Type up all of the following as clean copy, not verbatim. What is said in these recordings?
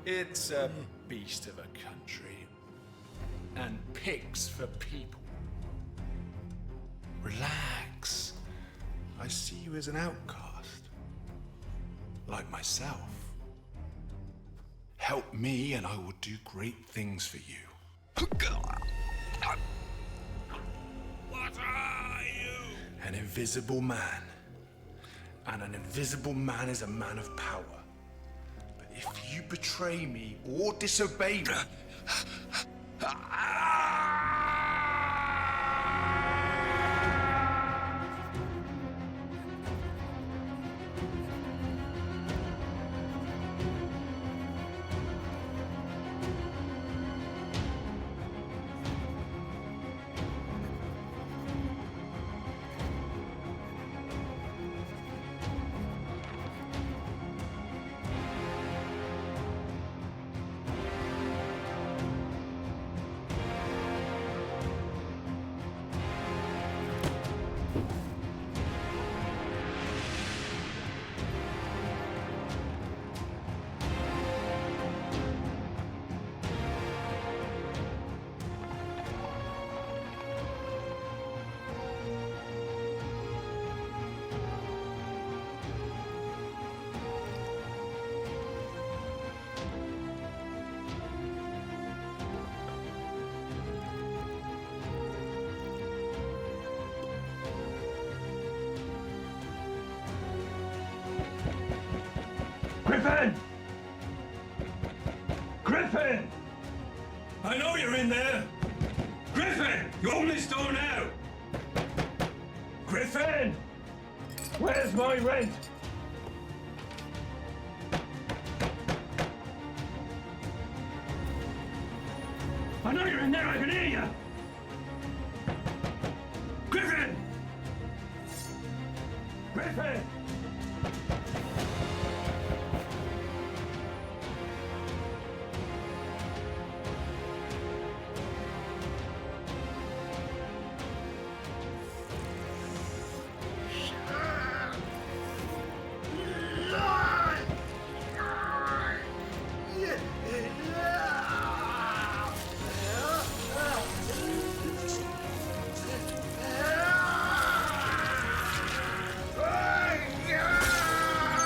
It's a beast of a country. And pigs for people. Relax. I see you as an outcast. Like myself. Help me and I will do great things for you. What are you? An invisible man. And an invisible man is a man of power. But if you betray me or disobey me... Griffin! Griffin! I know you're in there! Griffin! You open this door now! Griffin! Where's my rent? I know you're in there, I can hear you! Griffin! Griffin!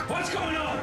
What's going on?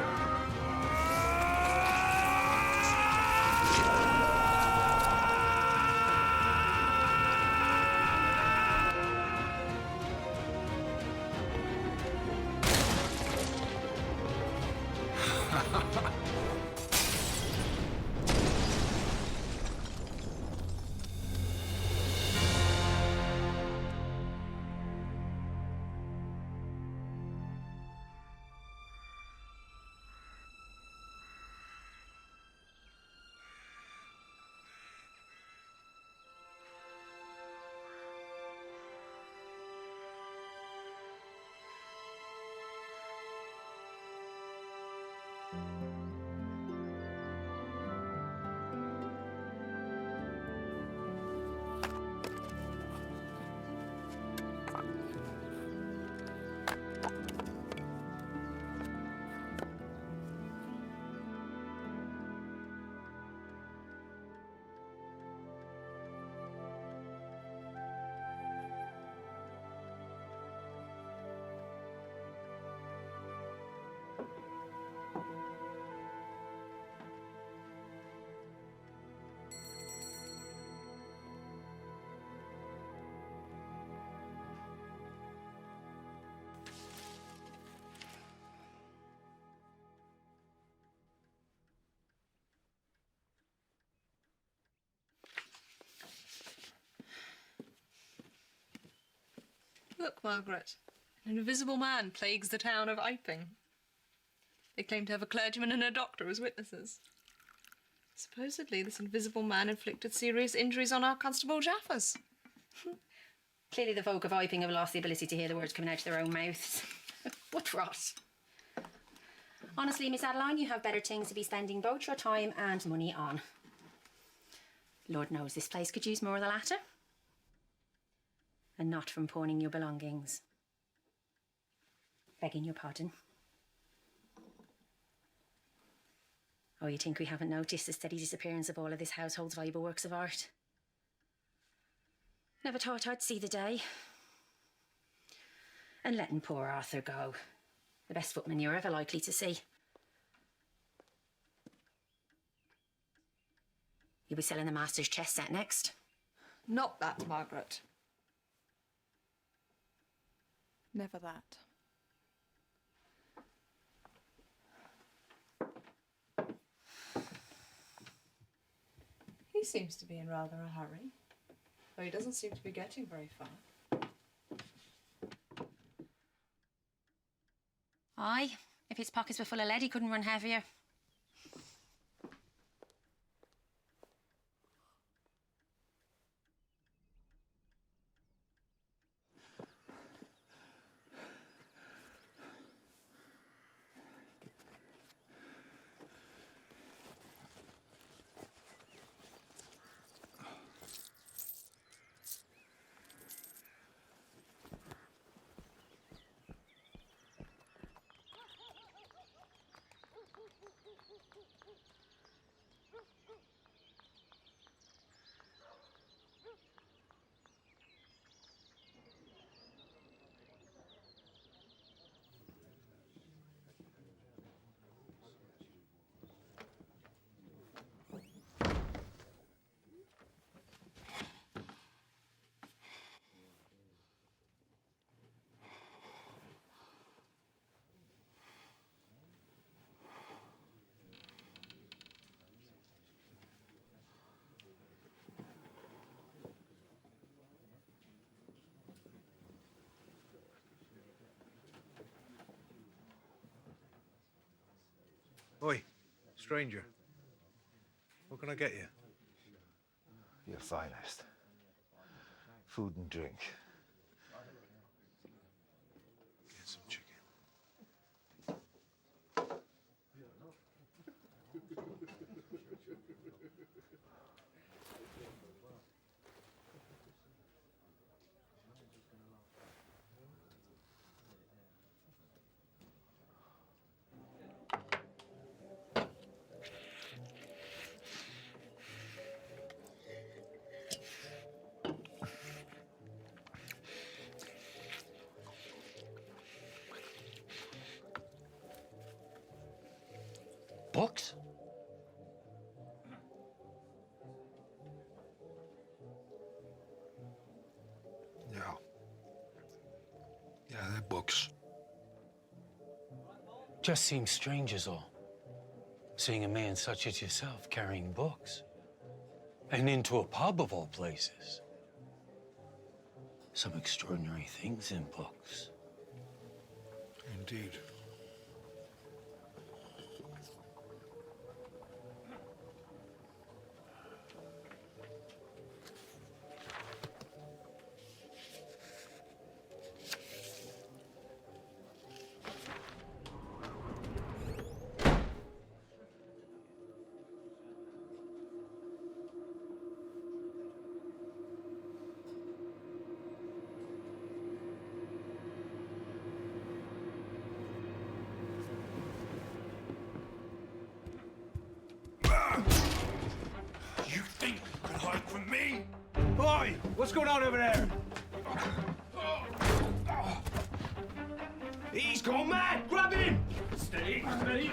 Look, Margaret. An invisible man plagues the town of Iping. They claim to have a clergyman and a doctor as witnesses. Supposedly, this invisible man inflicted serious injuries on our Constable Jaffers. Clearly the folk of Iping have lost the ability to hear the words coming out of their own mouths. What rot. Honestly, Miss Adeline, you have better things to be spending both your time and money on. Lord knows this place could use more of the latter. And not from pawning your belongings. Begging your pardon. Oh, you think we haven't noticed the steady disappearance of all of this household's valuable works of art? Never thought I'd see the day. And letting poor Arthur go. The best footman you're ever likely to see. You'll be selling the master's chess set next. Not that, Margaret. Never that. He seems to be in rather a hurry, though he doesn't seem to be getting very far. Aye, if his pockets were full of lead, he couldn't run heavier. Oi, stranger. What can I get you? Your finest. Food and drink. Get some chicken. Books? Yeah. Yeah, they're books. Just seems strange is all. Seeing a man such as yourself carrying books. And into a pub of all places. Some extraordinary things in books. Indeed. You think you can hide from me? Boy, what's going on over there? He's gone mad! Grab him! Steady, steady.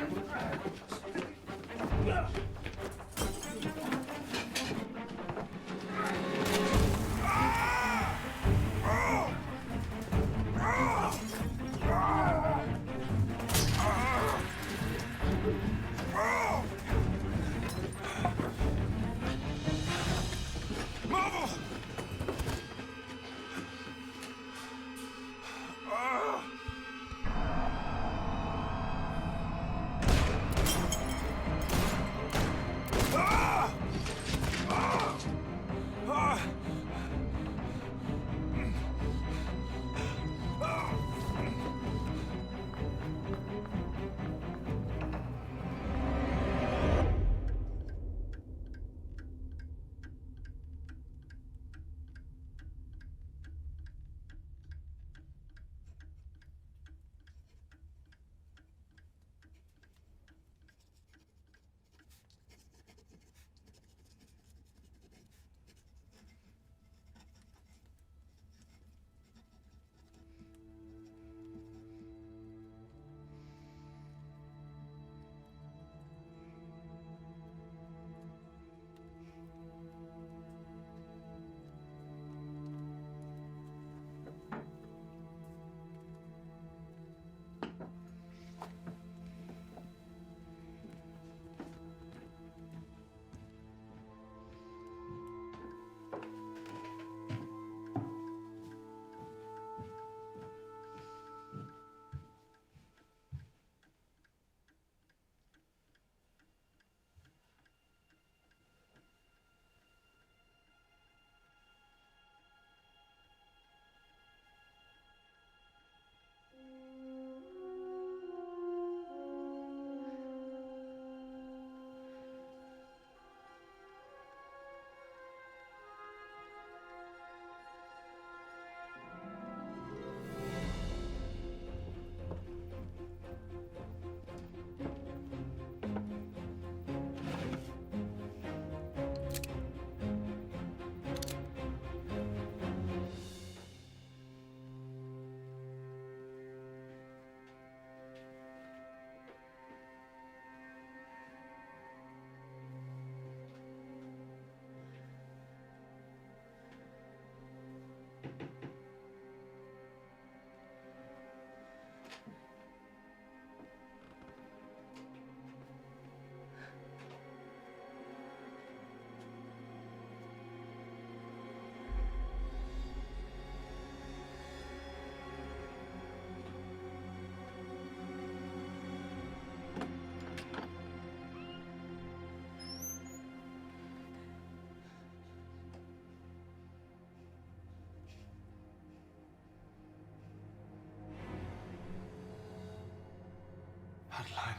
Adeline.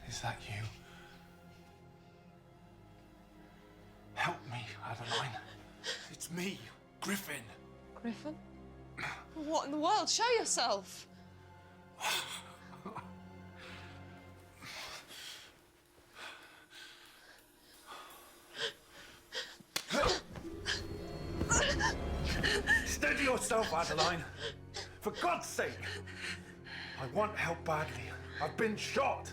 Is that you? Help me, Adeline. It's me, Griffin. Griffin? What in the world? Show yourself! Steady yourself, Adeline. For God's sake. I want help badly. I've been shot.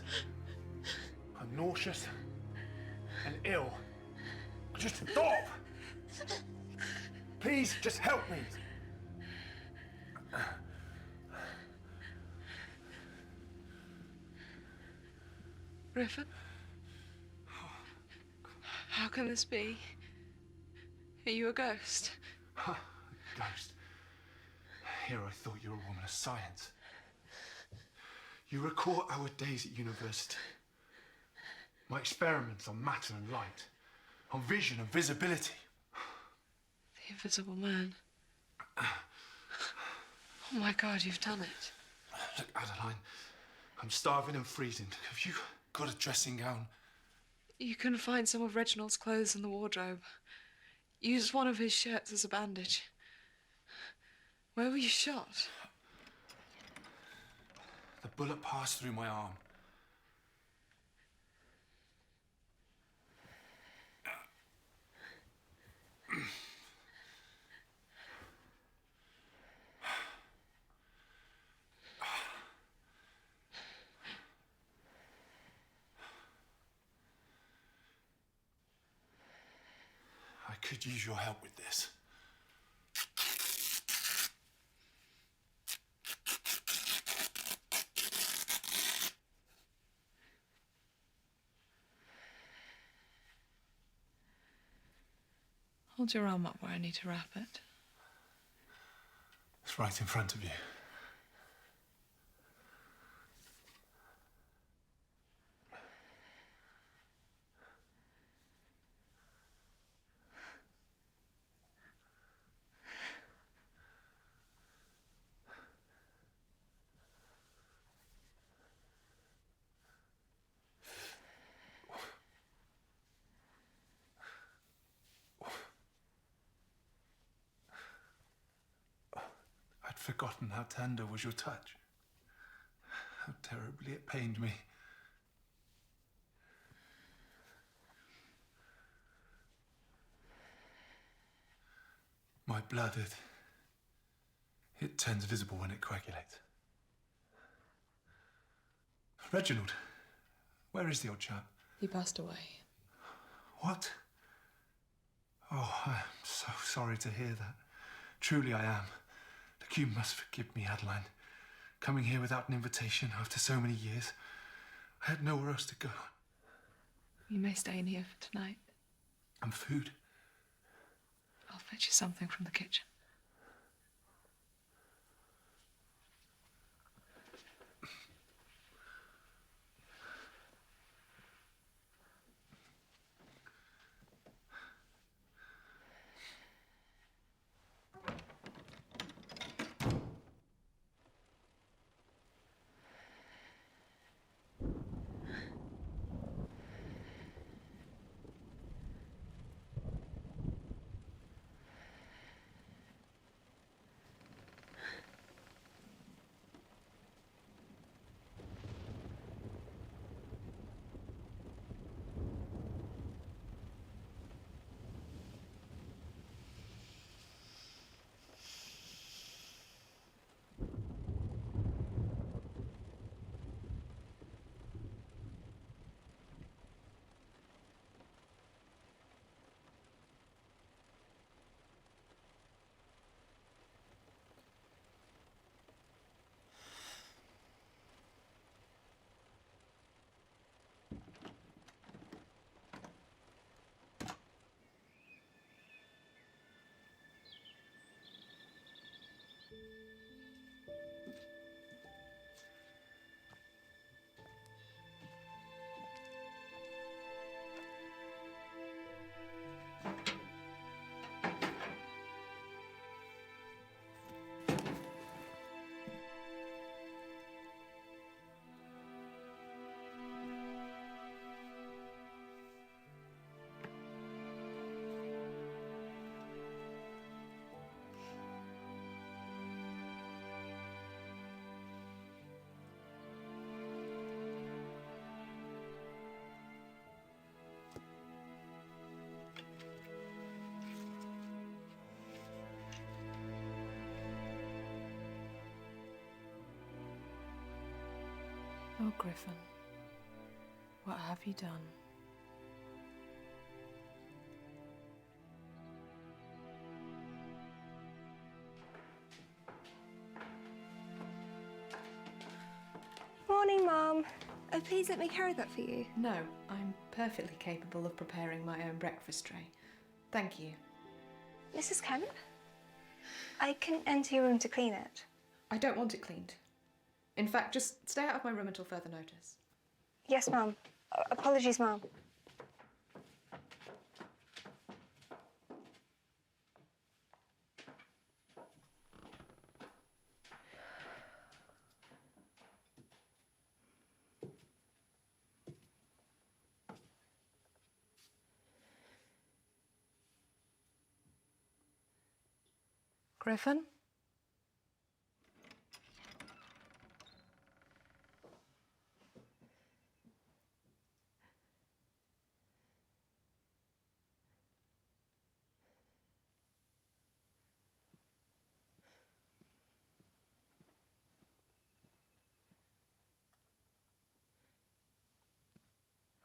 I'm nauseous and ill. Just stop. Please, just help me. Griffin? How can this be? Are you a ghost? Ghost. Here I thought you were a woman of science. You recall our days at university. My experiments on matter and light, on vision and visibility. The Invisible Man. Oh my God, you've done it. Look, Adeline, I'm starving and freezing. Have you got a dressing gown? You can find some of Reginald's clothes in the wardrobe. Use one of his shirts as a bandage. Where were you shot? The bullet passed through my arm. I could use your help with this. Hold your arm up where I need to wrap it. It's right in front of you. I'd forgotten how tender was your touch. How terribly it pained me. My blood, it turns visible when it coagulates. Reginald, where is the old chap? He passed away. What? Oh, I'm so sorry to hear that. Truly I am. Look, you must forgive me, Adeline. Coming here without an invitation after so many years. I had nowhere else to go. You may stay in here for tonight. And food. I'll fetch you something from the kitchen. Oh, Griffin, what have you done? Morning, Mum. Oh, please let me carry that for you. No, I'm perfectly capable of preparing my own breakfast tray. Thank you. Mrs. Kemp? I can enter your room to clean it. I don't want it cleaned. In fact, just stay out of my room until further notice. Yes, Mum. Apologies, Mum. Griffin?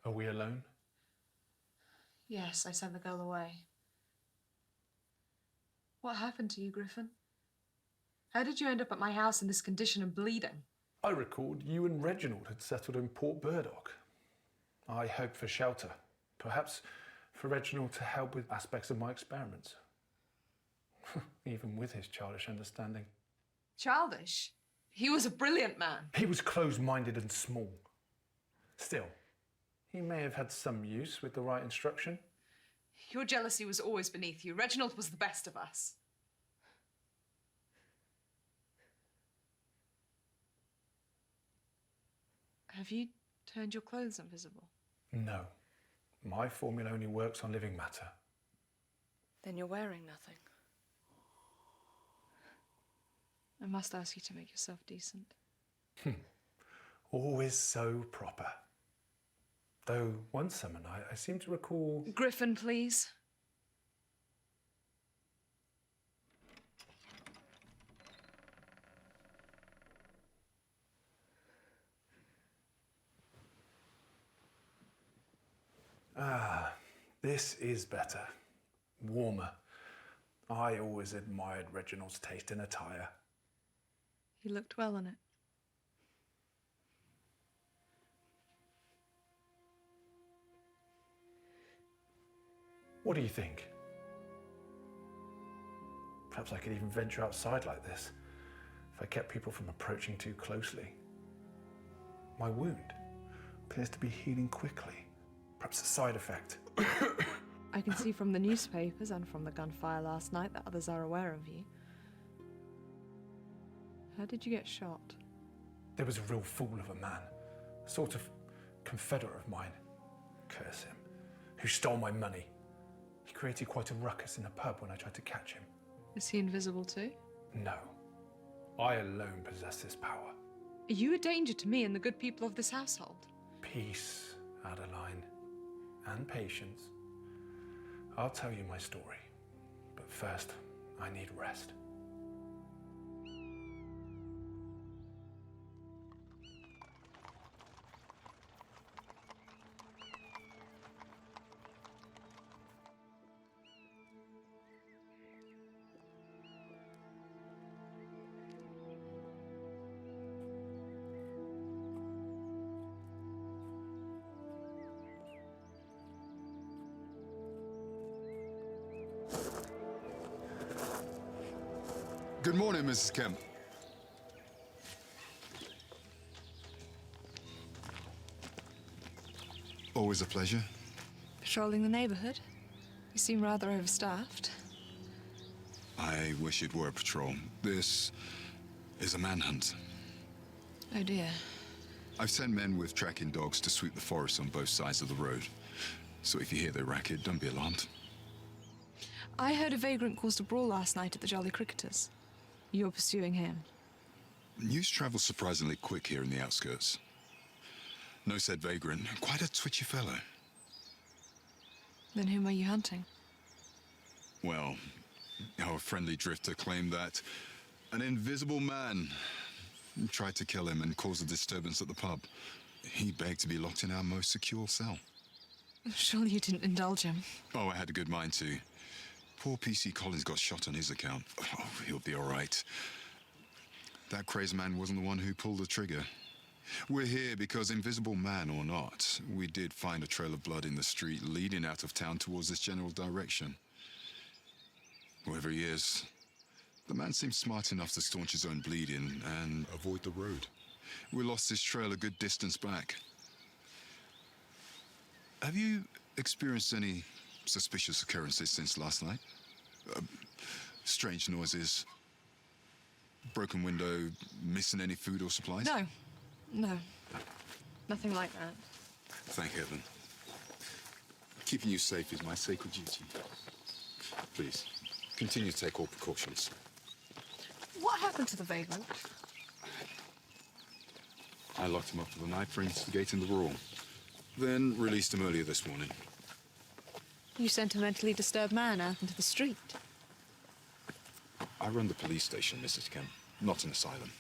Are we alone? Yes, I sent the girl away. What happened to you, Griffin? How did you end up at my house in this condition and bleeding? I recalled you and Reginald had settled in Port Burdock. I hoped for shelter, perhaps for Reginald to help with aspects of my experiments. Even with his childish understanding. Childish? He was a brilliant man. He was closed-minded and small. Still, he may have had some use with the right instruction. Your jealousy was always beneath you. Reginald was the best of us. Have you turned your clothes invisible? No. My formula only works on living matter. Then you're wearing nothing. I must ask you to make yourself decent. Always so proper. Though one summer night, I seem to recall... Griffin, please. Ah, this is better. Warmer. I always admired Reginald's taste in attire. He looked well in it. What do you think? Perhaps I could even venture outside like this, if I kept people from approaching too closely. My wound appears to be healing quickly. Perhaps a side effect. I can see from the newspapers and from the gunfire last night that others are aware of you. How did you get shot? There was a real fool of a man, a sort of confederate of mine, curse him, who stole my money. He created quite a ruckus in a pub when I tried to catch him. Is he invisible too? No, I alone possess this power. Are you a danger to me and the good people of this household? Peace, Adeline, and patience. I'll tell you my story, but first, I need rest. Good morning, Mrs. Kemp. Always a pleasure. Patrolling the neighborhood? You seem rather overstaffed. I wish it were a patrol. This is a manhunt. Oh dear. I've sent men with tracking dogs to sweep the forest on both sides of the road. So if you hear the racket, don't be alarmed. I heard a vagrant caused a brawl last night at the Jolly Cricketers. You're pursuing him. News travels surprisingly quick here in the outskirts. No said vagrant, quite a twitchy fellow. Then whom are you hunting? Well, our friendly drifter claimed that an invisible man Tried to kill him and cause a disturbance at the pub. He begged to be locked in our most secure cell. Surely you didn't indulge him. Oh, I had a good mind to. Poor PC Collins got shot on his account. Oh, he'll be all right. That crazed man wasn't the one who pulled the trigger. We're here because, invisible man or not, we did find a trail of blood in the street leading out of town towards this general direction. Whoever he is, the man seems smart enough to staunch his own bleeding and avoid the road. We lost this trail a good distance back. Have you experienced any suspicious occurrences since last night? Strange noises, broken window, missing any food or supplies? No. Nothing like that. Thank heaven. Keeping you safe is my sacred duty. Please, continue to take all precautions. What happened to the vagrant? I locked him up for the night for instigating the brawl. Then released him earlier this morning. You sent a mentally disturbed man out into the street. I run the police station, Mrs. Kemp, not an asylum.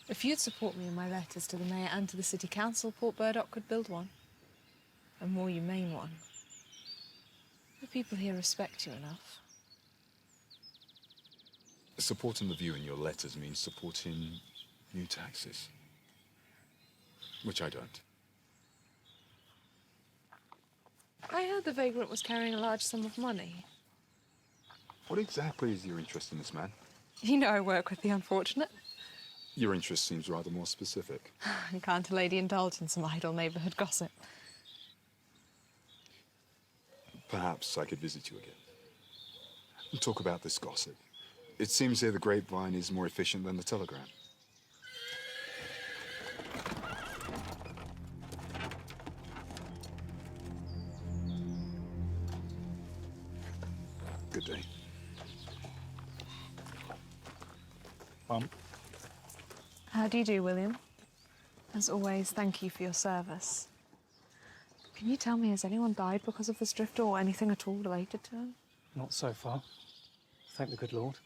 If you'd support me in my letters to the mayor and to the city council, Port Burdock could build one. A more humane one. The people here respect you enough. Supporting the view in your letters means supporting new taxes. Which I don't. I heard the vagrant was carrying a large sum of money. What exactly is your interest in this man? You know I work with the unfortunate. Your interest seems rather more specific. And can't a lady indulge in some idle neighbourhood gossip? Perhaps I could visit you again. And talk about this gossip. It seems here the grapevine is more efficient than the telegram. Good day. Mum? How do you do, William? As always, thank you for your service. Can you tell me, has anyone died because of this drift or anything at all related to him? Not so far. Thank the good Lord.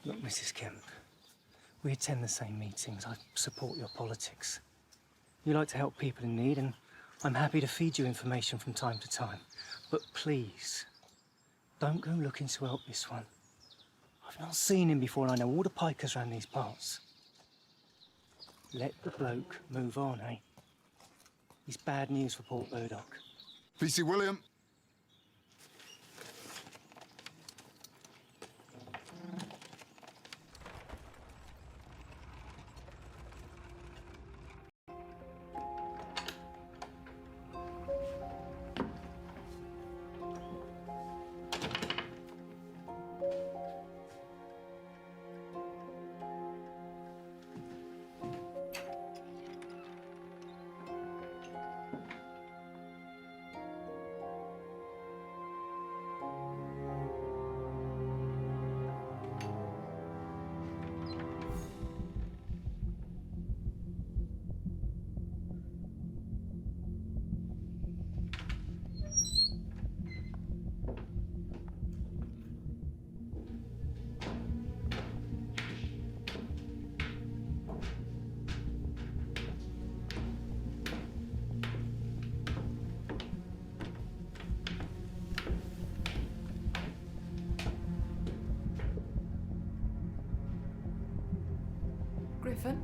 Look, Mrs. Kemp, we attend the same meetings. I support your politics. You like to help people in need, and I'm happy to feed you information from time to time. But please, don't go looking to help this one. I've not seen him before, and I know all the pikers round these parts. Let the bloke move on, eh? It's bad news for Port Burdock. PC William. Griffin?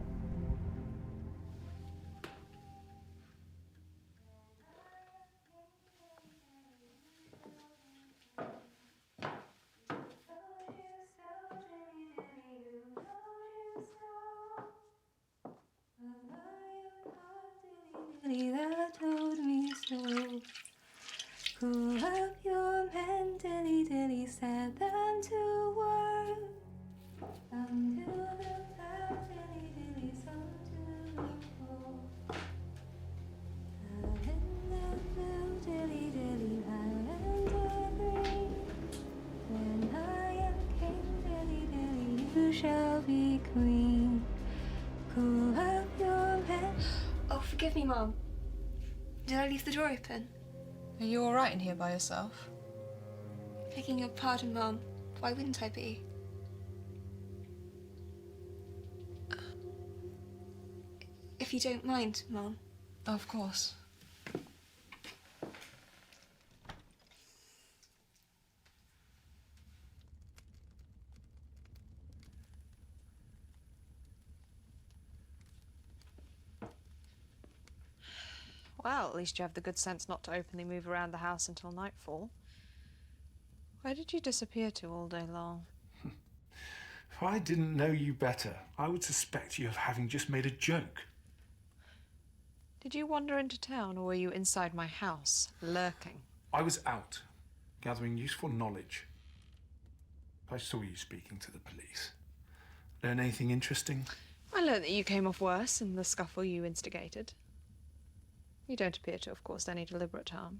That told me so. Pull up your pen, dilly dilly, set them to work. Until the cloud, dilly dilly, some to look. Out in the blue, dilly dilly, lavender green. When I am king, dilly dilly, you shall be queen. Pull up your pen. Oh, forgive me, Mom. Did I leave the door open? Are you all right in here by yourself? Begging your pardon, Mom. Why wouldn't I be? if you don't mind, Mom. Of course. Well, at least you have the good sense not to openly move around the house until nightfall. Where did you disappear to all day long? If I didn't know you better, I would suspect you of having just made a joke. Did you wander into town, or were you inside my house, lurking? I was out, gathering useful knowledge. I saw you speaking to the police. Learn anything interesting? I learned that you came off worse in the scuffle you instigated. You don't appear to have caused any deliberate harm.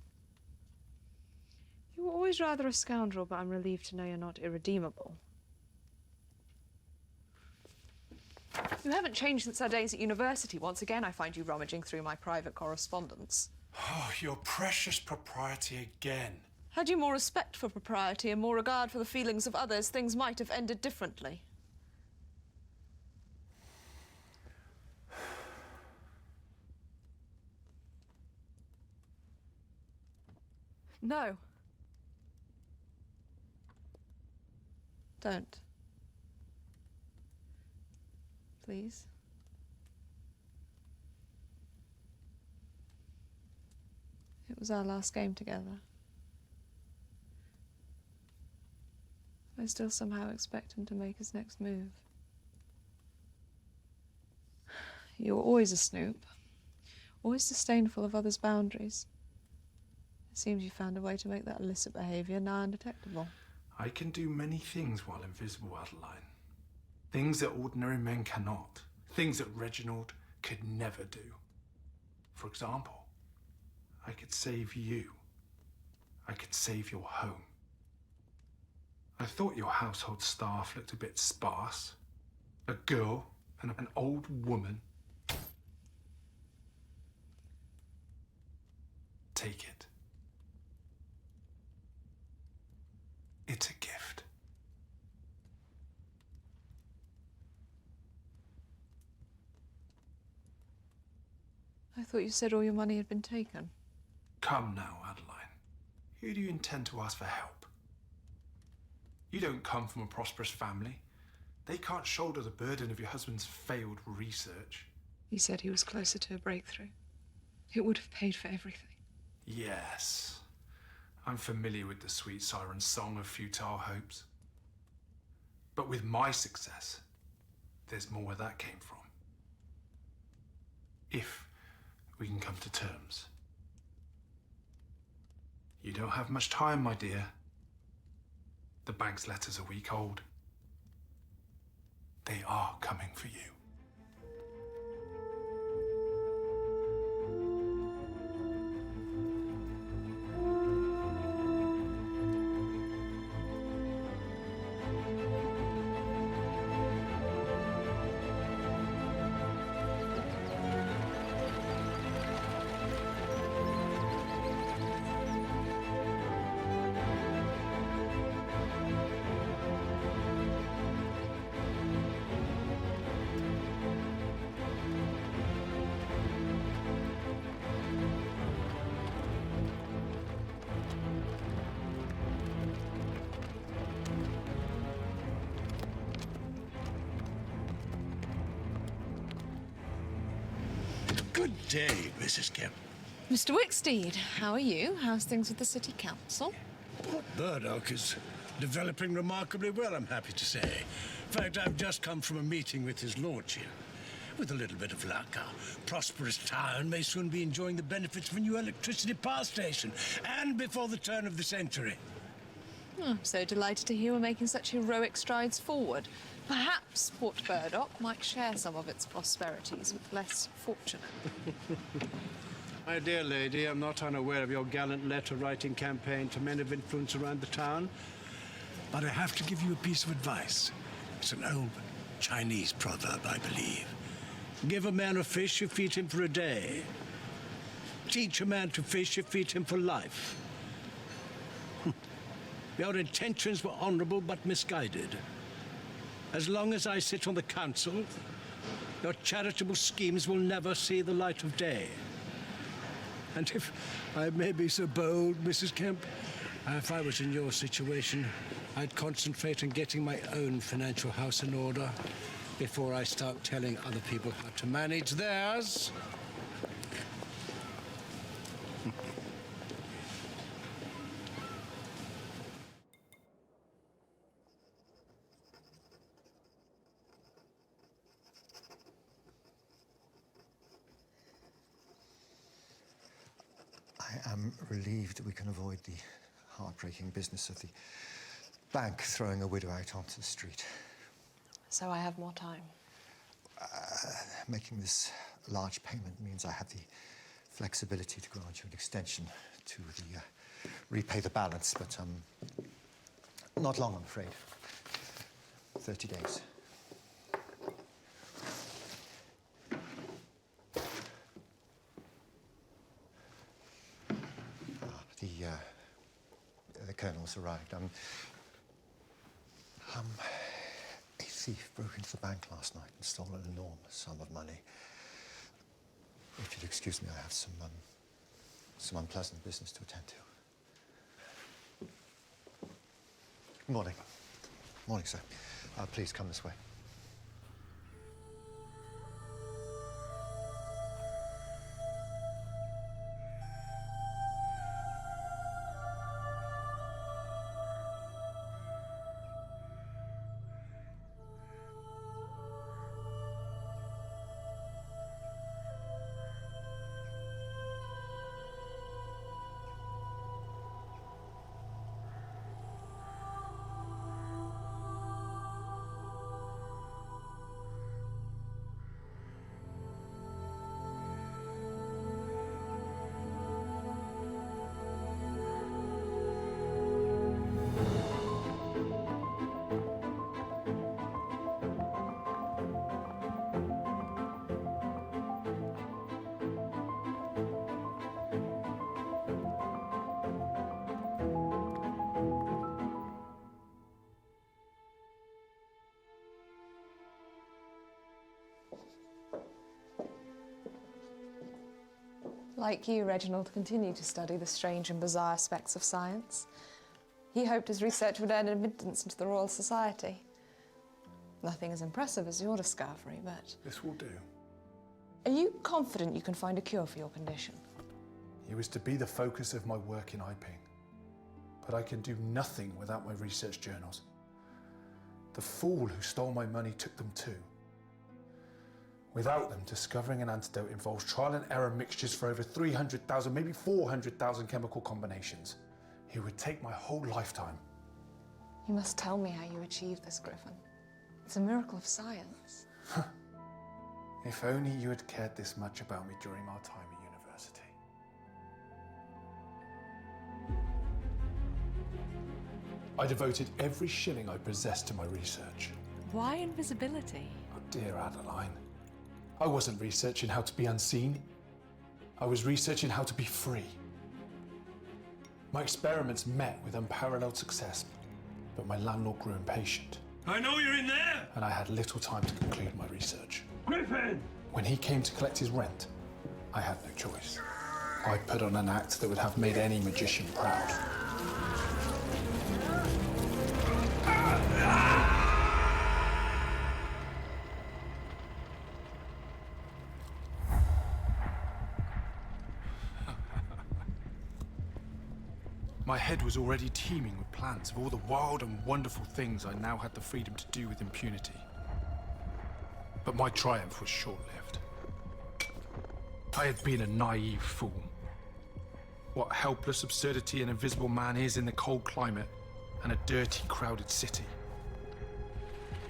You were always rather a scoundrel, but I'm relieved to know you're not irredeemable. You haven't changed since our days at university. Once again, I find you rummaging through my private correspondence. Oh, your precious propriety again. Had you more respect for propriety and more regard for the feelings of others, things might have ended differently. No. Don't. Please. It was our last game together. I still somehow expect him to make his next move. You were always a snoop, always disdainful of others' boundaries. It seems you found a way to make that illicit behaviour now undetectable. I can do many things while invisible, Adeline. Things that ordinary men cannot. Things that Reginald could never do. For example, I could save you. I could save your home. I thought your household staff looked a bit sparse. A girl and an old woman. Take it. It's a gift. I thought you said all your money had been taken. Come now, Adeline. Who do you intend to ask for help? You don't come from a prosperous family. They can't shoulder the burden of your husband's failed research. He said he was closer to a breakthrough. It would have paid for everything. Yes. I'm familiar with the sweet siren song of futile hopes. But with my success, there's more where that came from. If we can come to terms. You don't have much time, my dear. The bank's letter's a week old. They are coming for you. Good day, Mrs. Kemp. Mr. Wicksteed, how are you? How's things with the city council? Port Burdock is developing remarkably well, I'm happy to say. In fact, I've just come from a meeting with his lordship. With a little bit of luck, our prosperous town may soon be enjoying the benefits of a new electricity power station, and before the turn of the century. Oh, I'm so delighted to hear we're making such heroic strides forward. Perhaps Port Burdock might share some of its prosperities with less fortunate. My dear lady, I'm not unaware of your gallant letter-writing campaign to men of influence around the town. But I have to give you a piece of advice. It's an old Chinese proverb, I believe. Give a man a fish, you feed him for a day. Teach a man to fish, you feed him for life. Your intentions were honorable but misguided. As long as I sit on the council, Your charitable schemes will never see the light of day. And if I may be so bold, Mrs. Kemp, if I was in your situation, I'd concentrate on getting my own financial house in order before I start telling other people how to manage theirs. I am relieved that we can avoid the heartbreaking business of the bank throwing a widow out onto the street. So I have more time. Making this large payment means I have the flexibility to grant you an extension to the repay the balance, but not long, I'm afraid. 30 days. The colonel's arrived. A thief broke into the bank last night and stole an enormous sum of money. If you'd excuse me, I have some unpleasant business to attend to. Good morning. Morning, sir. Please come this way. Like you, Reginald continued to study the strange and bizarre aspects of science. He hoped his research would earn admittance into the Royal Society. Nothing as impressive as your discovery, but... This will do. Are you confident you can find a cure for your condition? He was to be the focus of my work in Iping. But I can do nothing without my research journals. The fool who stole my money took them too. Without them, discovering an antidote involves trial and error mixtures for over 300,000, maybe 400,000 chemical combinations. It would take my whole lifetime. You must tell me how you achieved this, Griffin. It's a miracle of science. If only you had cared this much about me during our time at university. I devoted every shilling I possessed to my research. Why invisibility? Oh, dear Adeline. I wasn't researching how to be unseen. I was researching how to be free. My experiments met with unparalleled success, but my landlord grew impatient. I know you're in there! And I had little time to conclude my research. Griffin! When he came to collect his rent, I had no choice. I put on an act that would have made any magician proud. My head was already teeming with plans of all the wild and wonderful things I now had the freedom to do with impunity. But my triumph was short-lived. I had been a naive fool. What helpless absurdity an invisible man is in the cold climate and a dirty, crowded city.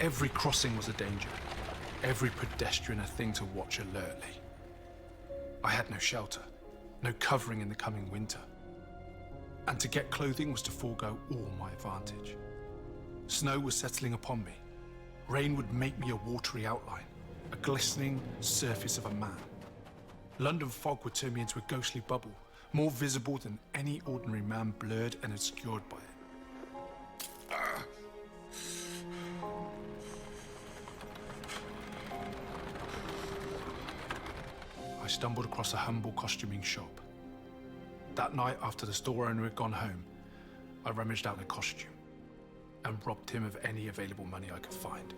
Every crossing was a danger, every pedestrian a thing to watch alertly. I had no shelter, no covering in the coming winter. And to get clothing was to forego all my advantage. Snow was settling upon me. Rain would make me a watery outline, a glistening surface of a man. London fog would turn me into a ghostly bubble, more visible than any ordinary man, blurred and obscured by it. I stumbled across a humble costuming shop. That night, after the store owner had gone home, I rummaged out a costume and robbed him of any available money I could find.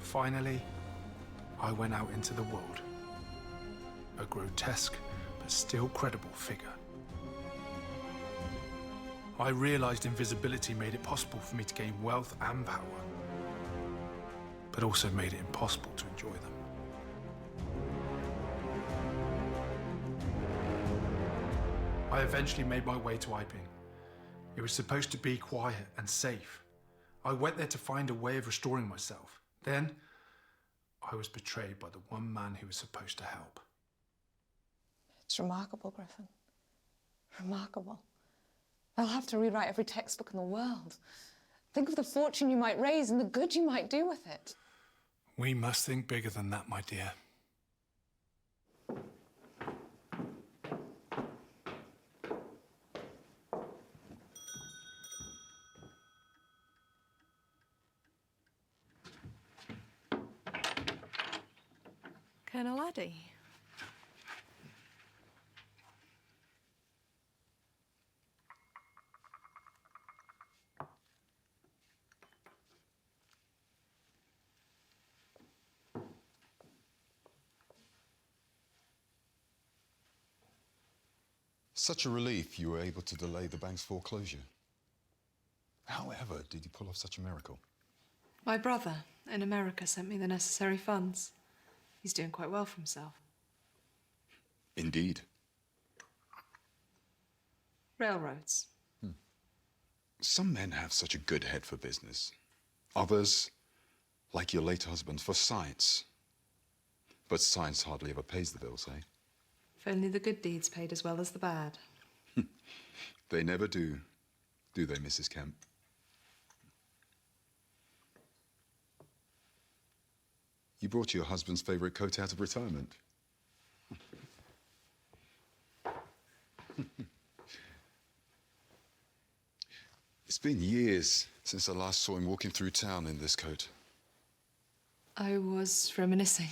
Finally, I went out into the world. A grotesque but still credible figure. I realized invisibility made it possible for me to gain wealth and power, but also made it impossible to enjoy them. I eventually made my way to Iping. It was supposed to be quiet and safe. I went there to find a way of restoring myself. Then, I was betrayed by the one man who was supposed to help. It's remarkable, Griffin. Remarkable. They'll have to rewrite every textbook in the world. Think of the fortune you might raise and the good you might do with it. We must think bigger than that, my dear. Colonel Addy. Such a relief you were able to delay the bank's foreclosure. However, did you pull off such a miracle? My brother in America sent me the necessary funds. He's doing quite well for himself. Indeed. Railroads. Some men have such a good head for business. Others, like your late husband, for science. But science hardly ever pays the bills, eh? If only the good deeds paid as well as the bad. They never do they, Mrs. Kemp? You brought your husband's favorite coat out of retirement. It's been years since I last saw him walking through town in this coat. I was reminiscing.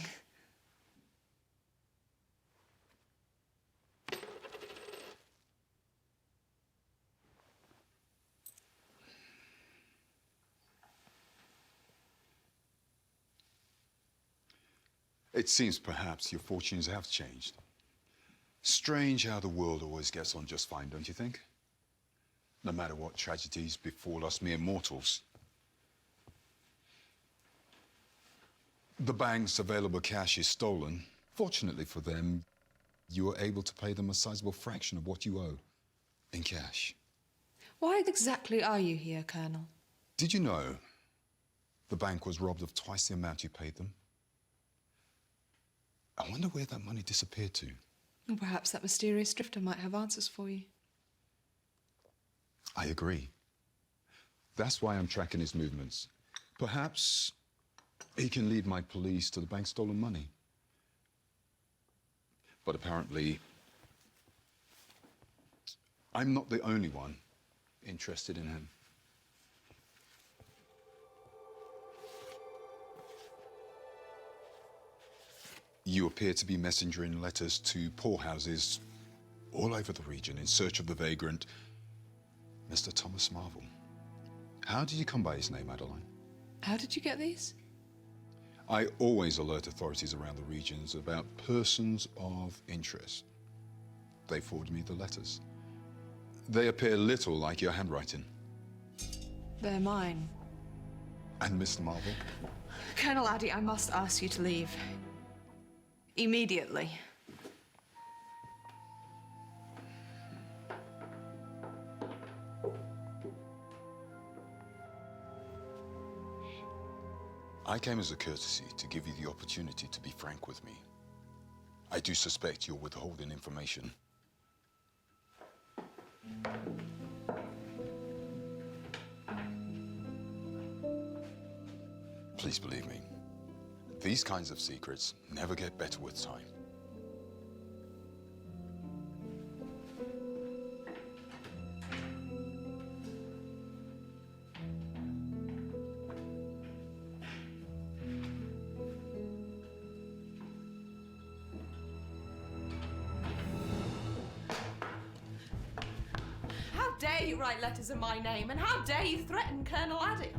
It seems perhaps your fortunes have changed. Strange how the world always gets on just fine, don't you think? No matter what tragedies befall us mere mortals. The bank's available cash is stolen. Fortunately for them, you were able to pay them a sizable fraction of what you owe in cash. Why exactly are you here, Colonel? Did you know the bank was robbed of twice the amount you paid them? I wonder where that money disappeared to. Or perhaps that mysterious drifter might have answers for you. I agree. That's why I'm tracking his movements. Perhaps he can lead my police to the bank's stolen money. But apparently, I'm not the only one interested in him. You appear to be messengering letters to poorhouses all over the region in search of the vagrant Mr. Thomas Marvel. How did you come by his name, Adeline? How did you get these? I always alert authorities around the regions about persons of interest. They forward me the letters. They appear little like your handwriting. They're mine. And Mr. Marvel? Colonel Addy, I must ask you to leave. Immediately. I came as a courtesy to give you the opportunity to be frank with me. I do suspect you're withholding information. Please believe me, these kinds of secrets never get better with time. you write letters in my name, and how dare you threaten Colonel Addy?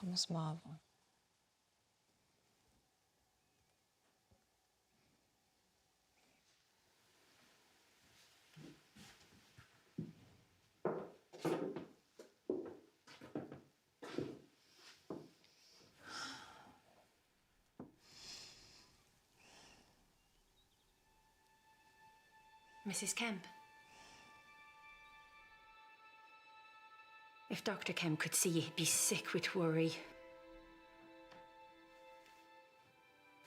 Thomas Marvel. Mrs. Kemp. If Dr. Kemp could see you, he'd be sick with worry.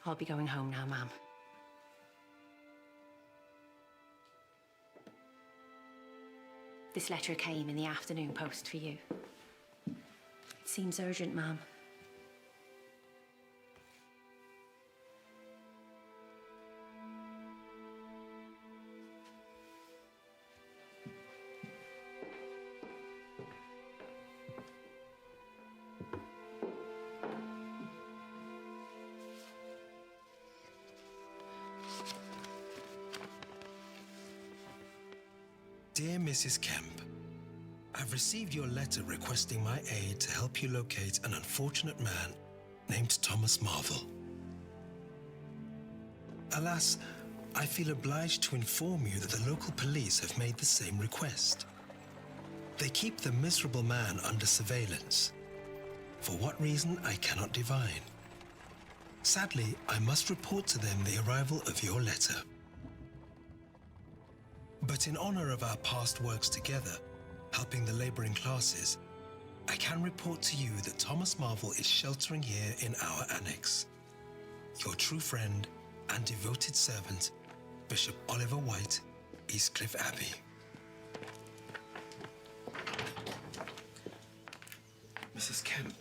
I'll be going home now, ma'am. This letter came in the afternoon post for you. It seems urgent, ma'am. Dear Mrs. Kemp, I've received your letter requesting my aid to help you locate an unfortunate man named Thomas Marvel. Alas, I feel obliged to inform you that the local police have made the same request. They keep the miserable man under surveillance. For what reason, I cannot divine. Sadly, I must report to them the arrival of your letter. But in honor of our past works together, helping the laboring classes, I can report to you that Thomas Marvel is sheltering here in our annex. Your true friend and devoted servant, Bishop Oliver White, Eastcliff Abbey. Mrs. Kemp,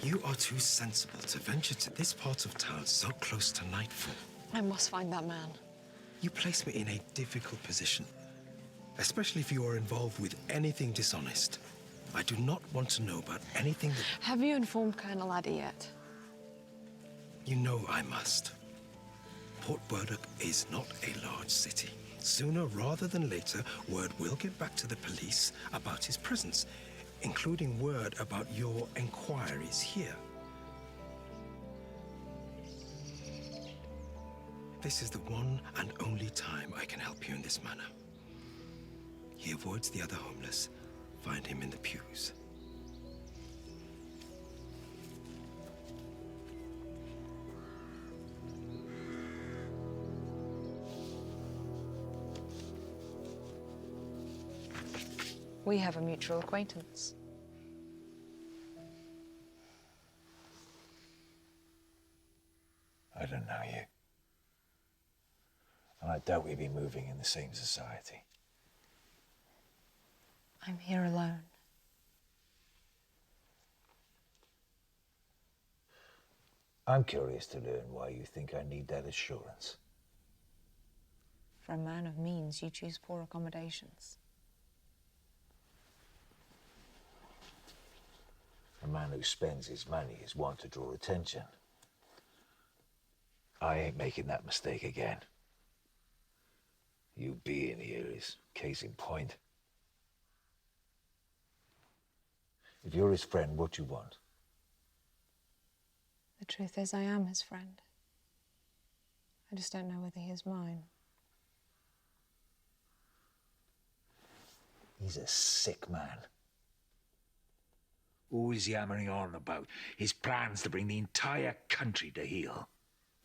you are too sensible to venture to this part of town so close to nightfall. I must find that man. You place me in a difficult position, especially if you are involved with anything dishonest. I do not want to know about anything that... Have you informed Colonel Addy yet? You know I must. Port Burdock is not a large city. Sooner rather than later, word will get back to the police about his presence, including word about your inquiries here. This is the one and only time I can help you in this manner. He avoids the other homeless. Find him in the pews. We have a mutual acquaintance. I don't know you. And I doubt we'd be moving in the same society. I'm here alone. I'm curious to learn why you think I need that assurance. For a man of means, you choose poor accommodations. A man who spends his money is one to draw attention. I ain't making that mistake again. You being here is case in point. If you're his friend, what you want? The truth is, I am his friend. I just don't know whether he is mine. He's a sick man. Always yammering on about his plans to bring the entire country to heel.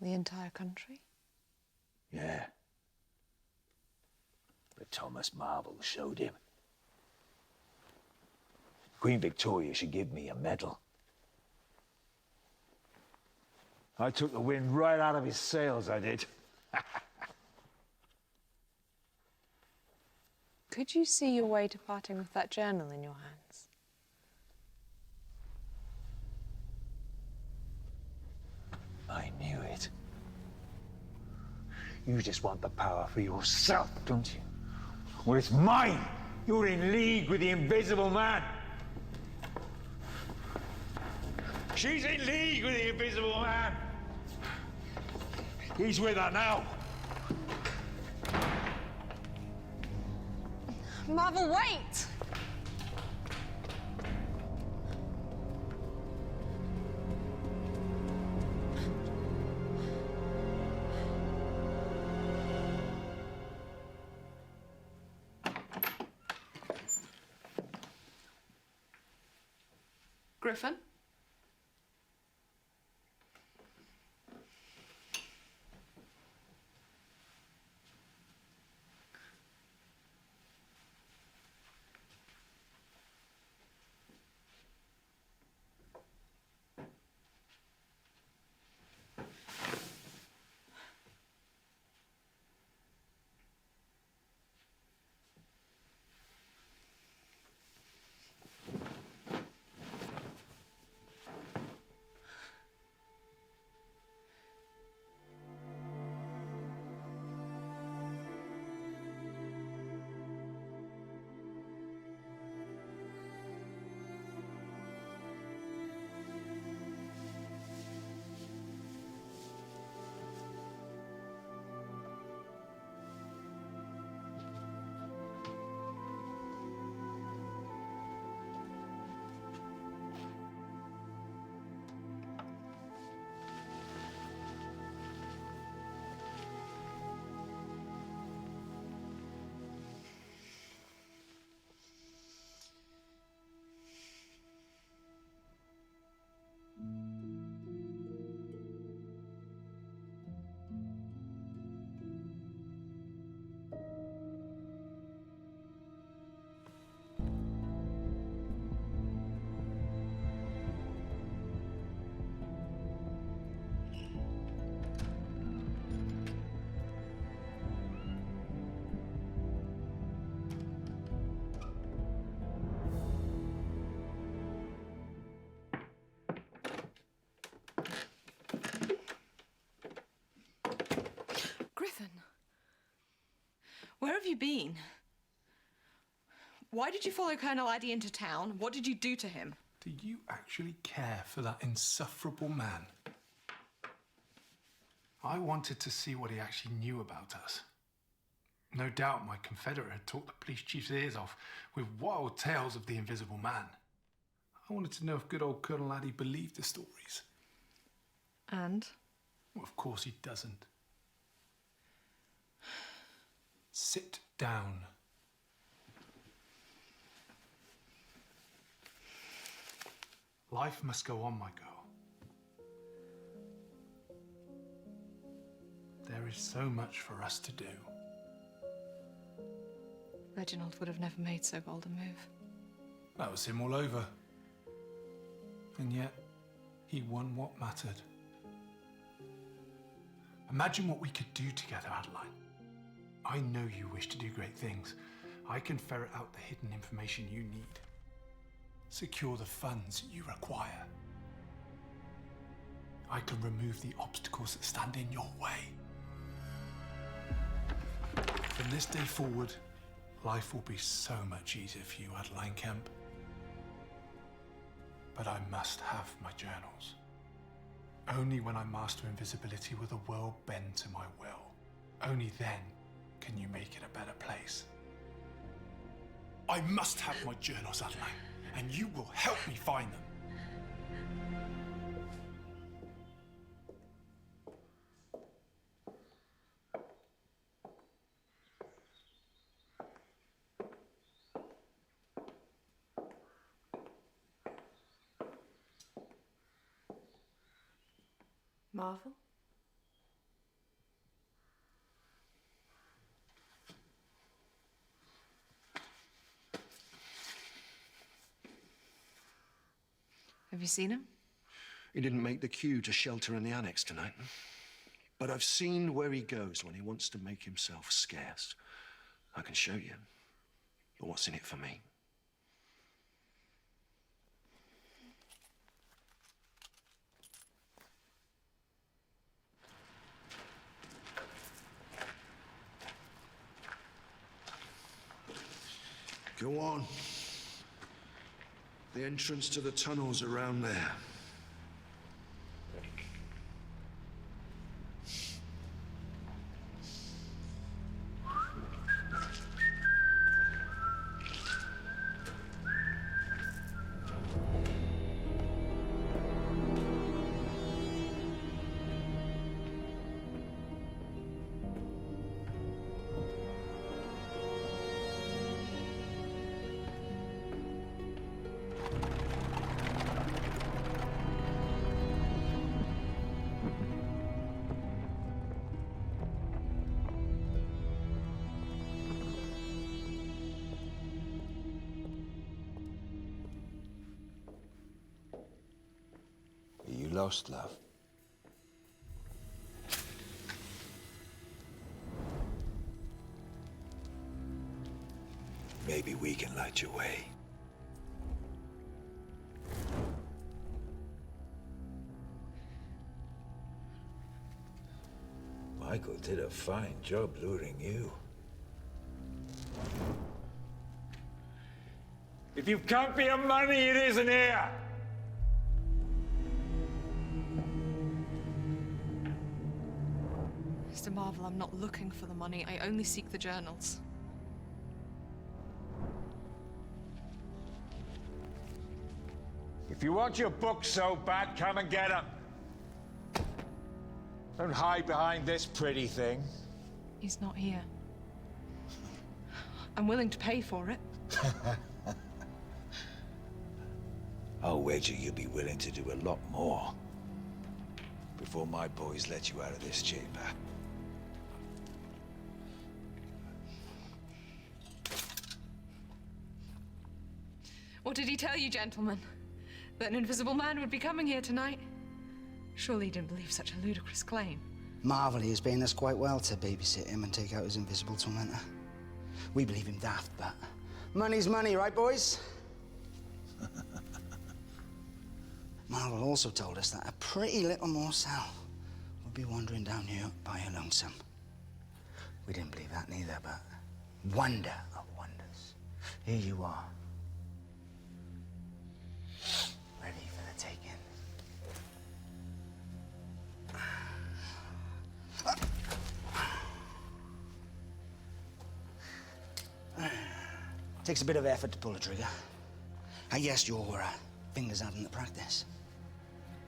The entire country? Yeah. But Thomas Marvel showed him. Queen Victoria should give me a medal. I took the wind right out of his sails, I did. Could you see your way to parting with that journal in your hands? I knew it. You just want the power for yourself, don't you? Well, it's mine. You're in league with the Invisible Man. She's in league with the Invisible Man. He's with her now. Marvel, wait! Griffin? Griffin, where have you been? Why did you follow Colonel Addy into town? What did you do to him? Do you actually care for that insufferable man? I wanted to see what he actually knew about us. No doubt my Confederate had talked the police chief's ears off with wild tales of the Invisible Man. I wanted to know if good old Colonel Addy believed the stories. And? Well, of course he doesn't. Sit down. Life must go on, my girl. There is so much for us to do. Reginald would have never made so bold a move. That was him all over. And yet, he won what mattered. Imagine what we could do together, Adeline. I know you wish to do great things. I can ferret out the hidden information you need. Secure the funds you require. I can remove the obstacles that stand in your way. From this day forward, life will be so much easier for you, Adeline Kemp. But I must have my journals. Only when I master invisibility will the world bend to my will. Only then can you make it a better place. I must have my journals, Adeline, and you will help me find them. Marvel? Have you seen him? He didn't make the queue to shelter in the annex tonight. But I've seen where he goes when he wants to make himself scarce. I can show you. But what's in it for me? Go on. The entrance to the tunnel's around there. Are you lost, love? Maybe we can light your way. Michael did a fine job luring you. If you come for your money, it isn't here! Mr. Marvel, I'm not looking for the money. I only seek the journals. If you want your books so bad, come and get them. Don't hide behind this pretty thing. He's not here. I'm willing to pay for it. I'll wager you'll be willing to do a lot more before my boys let you out of this chamber. What did he tell you, gentlemen? That an invisible man would be coming here tonight? Surely he didn't believe such a ludicrous claim. Marvel, he is paying us quite well to babysit him and take out his invisible tormentor. We believe him daft, but money's money, right, boys? Marvel also told us that a pretty little morsel would be wandering down here by her lonesome. We didn't believe that neither, but wonder of wonders. Here you are. Ready for the taking. Takes a bit of effort to pull a trigger. I guess your fingers out in the practice.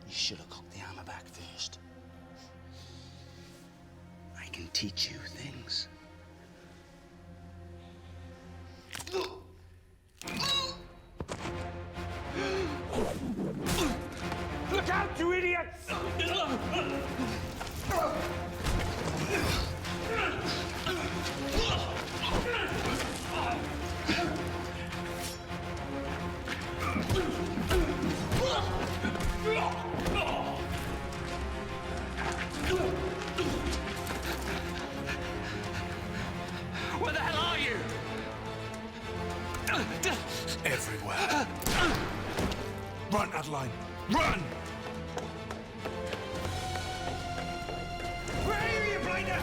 You should have cocked the hammer back first. I can teach you things. Look out, you idiots! Where the hell are you? Everywhere. Run, Adeline! Run! Where are you, you blinder?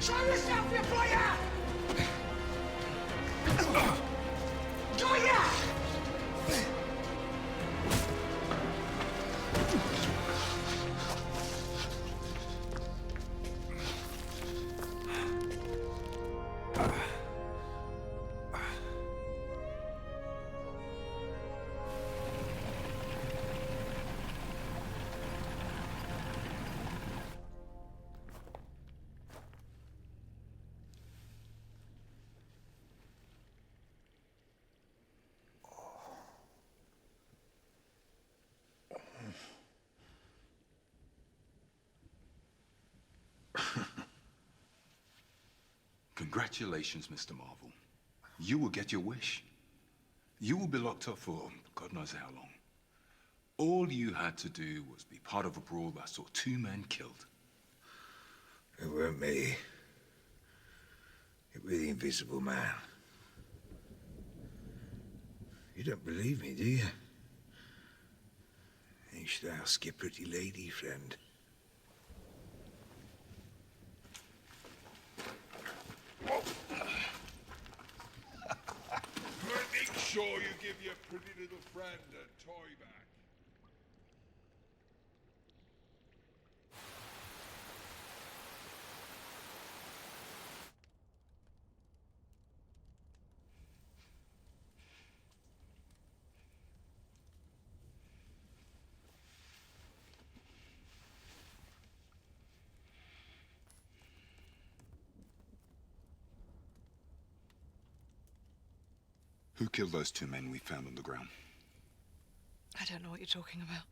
Show yourself, you player! Go here! Congratulations, Mr. Marvel. You will get your wish. You will be locked up for God knows how long. All you had to do was be part of a brawl that saw 2 men killed. It weren't me. It was the Invisible Man. You don't believe me, do you? You should ask your pretty lady friend. Make sure you give your pretty little friend a toy back. Who killed those two men we found on the ground? I don't know what you're talking about.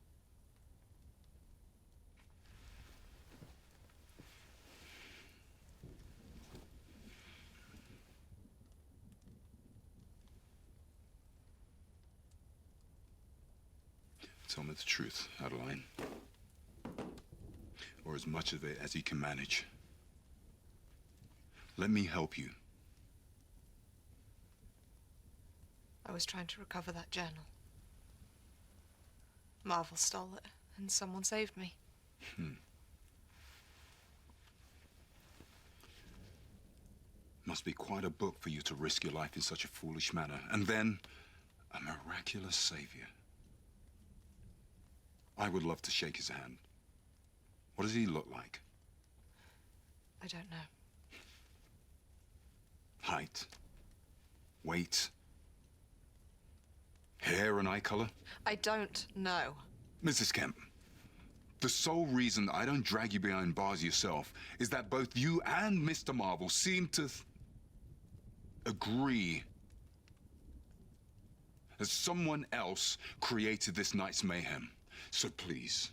Tell me the truth, Adeline. Or as much of it as you can manage. Let me help you. I was trying to recover that journal. Marvel stole it, and someone saved me. Must be quite a book for you to risk your life in such a foolish manner. And then, a miraculous savior. I would love to shake his hand. What does he look like? I don't know. Height? Weight? Hair and eye color? I don't know. Mrs. Kemp, the sole reason I don't drag you behind bars yourself is that both you and Mr. Marvel seem to agree that someone else created this night's mayhem. So please,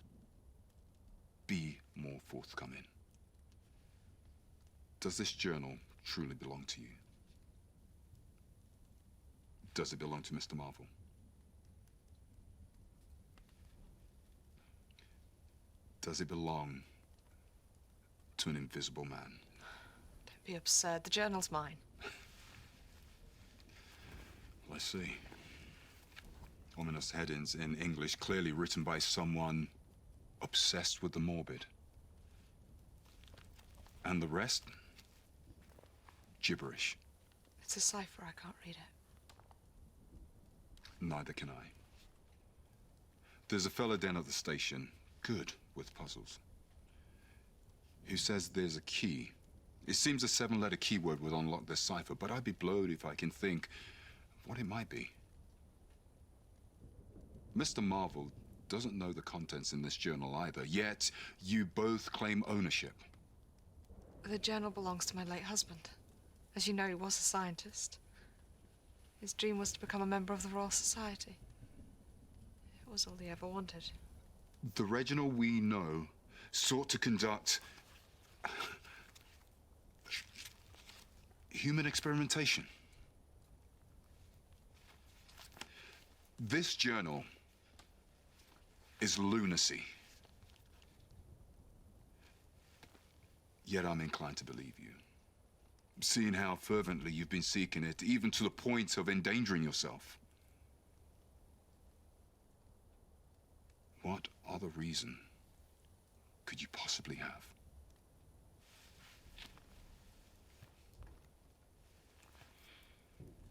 be more forthcoming. Does this journal truly belong to you? Does it belong to Mr. Marvel? Does it belong to an invisible man? Don't be absurd. The journal's mine. Well, I see. Ominous headings in English, clearly written by someone obsessed with the morbid. And the rest? Gibberish. It's a cipher. I can't read it. Neither can I. There's a fella down at the station, good with puzzles, who says there's a key. It seems a 7-letter keyword would unlock this cipher, but I'd be blowed if I can think of what it might be. Mr. Marvel doesn't know the contents in this journal either, yet you both claim ownership. The journal belongs to my late husband. As you know, he was a scientist. His dream was to become a member of the Royal Society. It was all he ever wanted. The Reginald we know sought to conduct human experimentation. This journal is lunacy. Yet I'm inclined to believe you, seeing how fervently you've been seeking it, even to the point of endangering yourself. What other reason could you possibly have?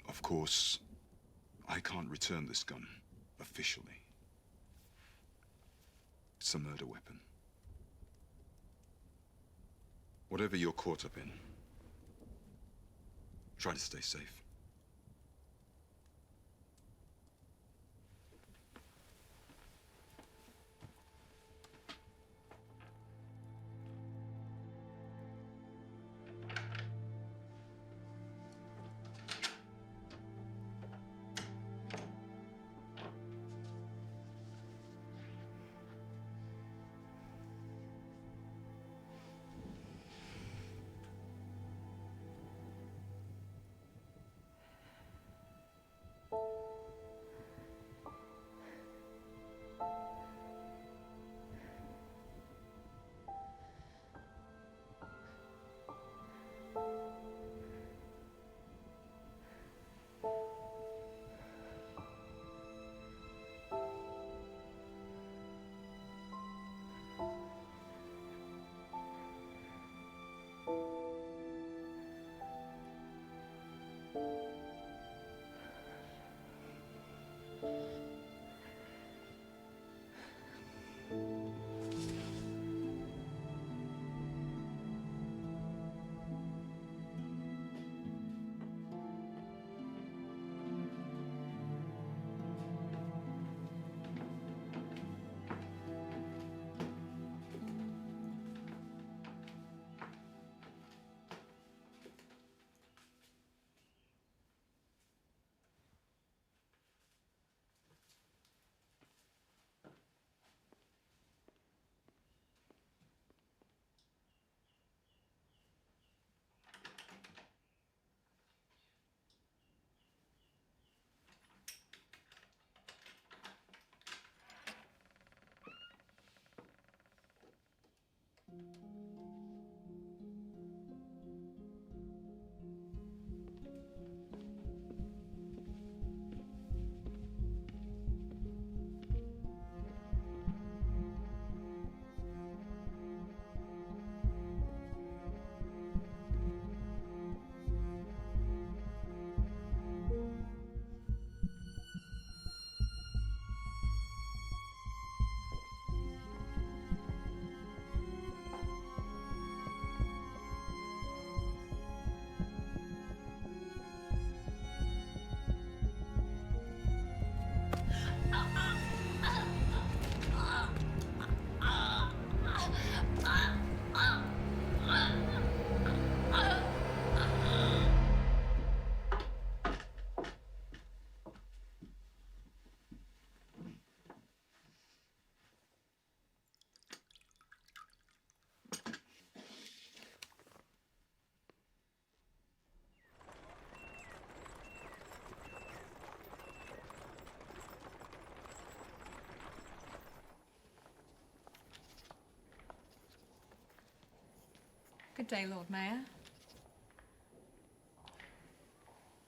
Of course, I can't return this gun officially. It's a murder weapon. Whatever you're caught up in, try to stay safe. Good day, Lord Mayor.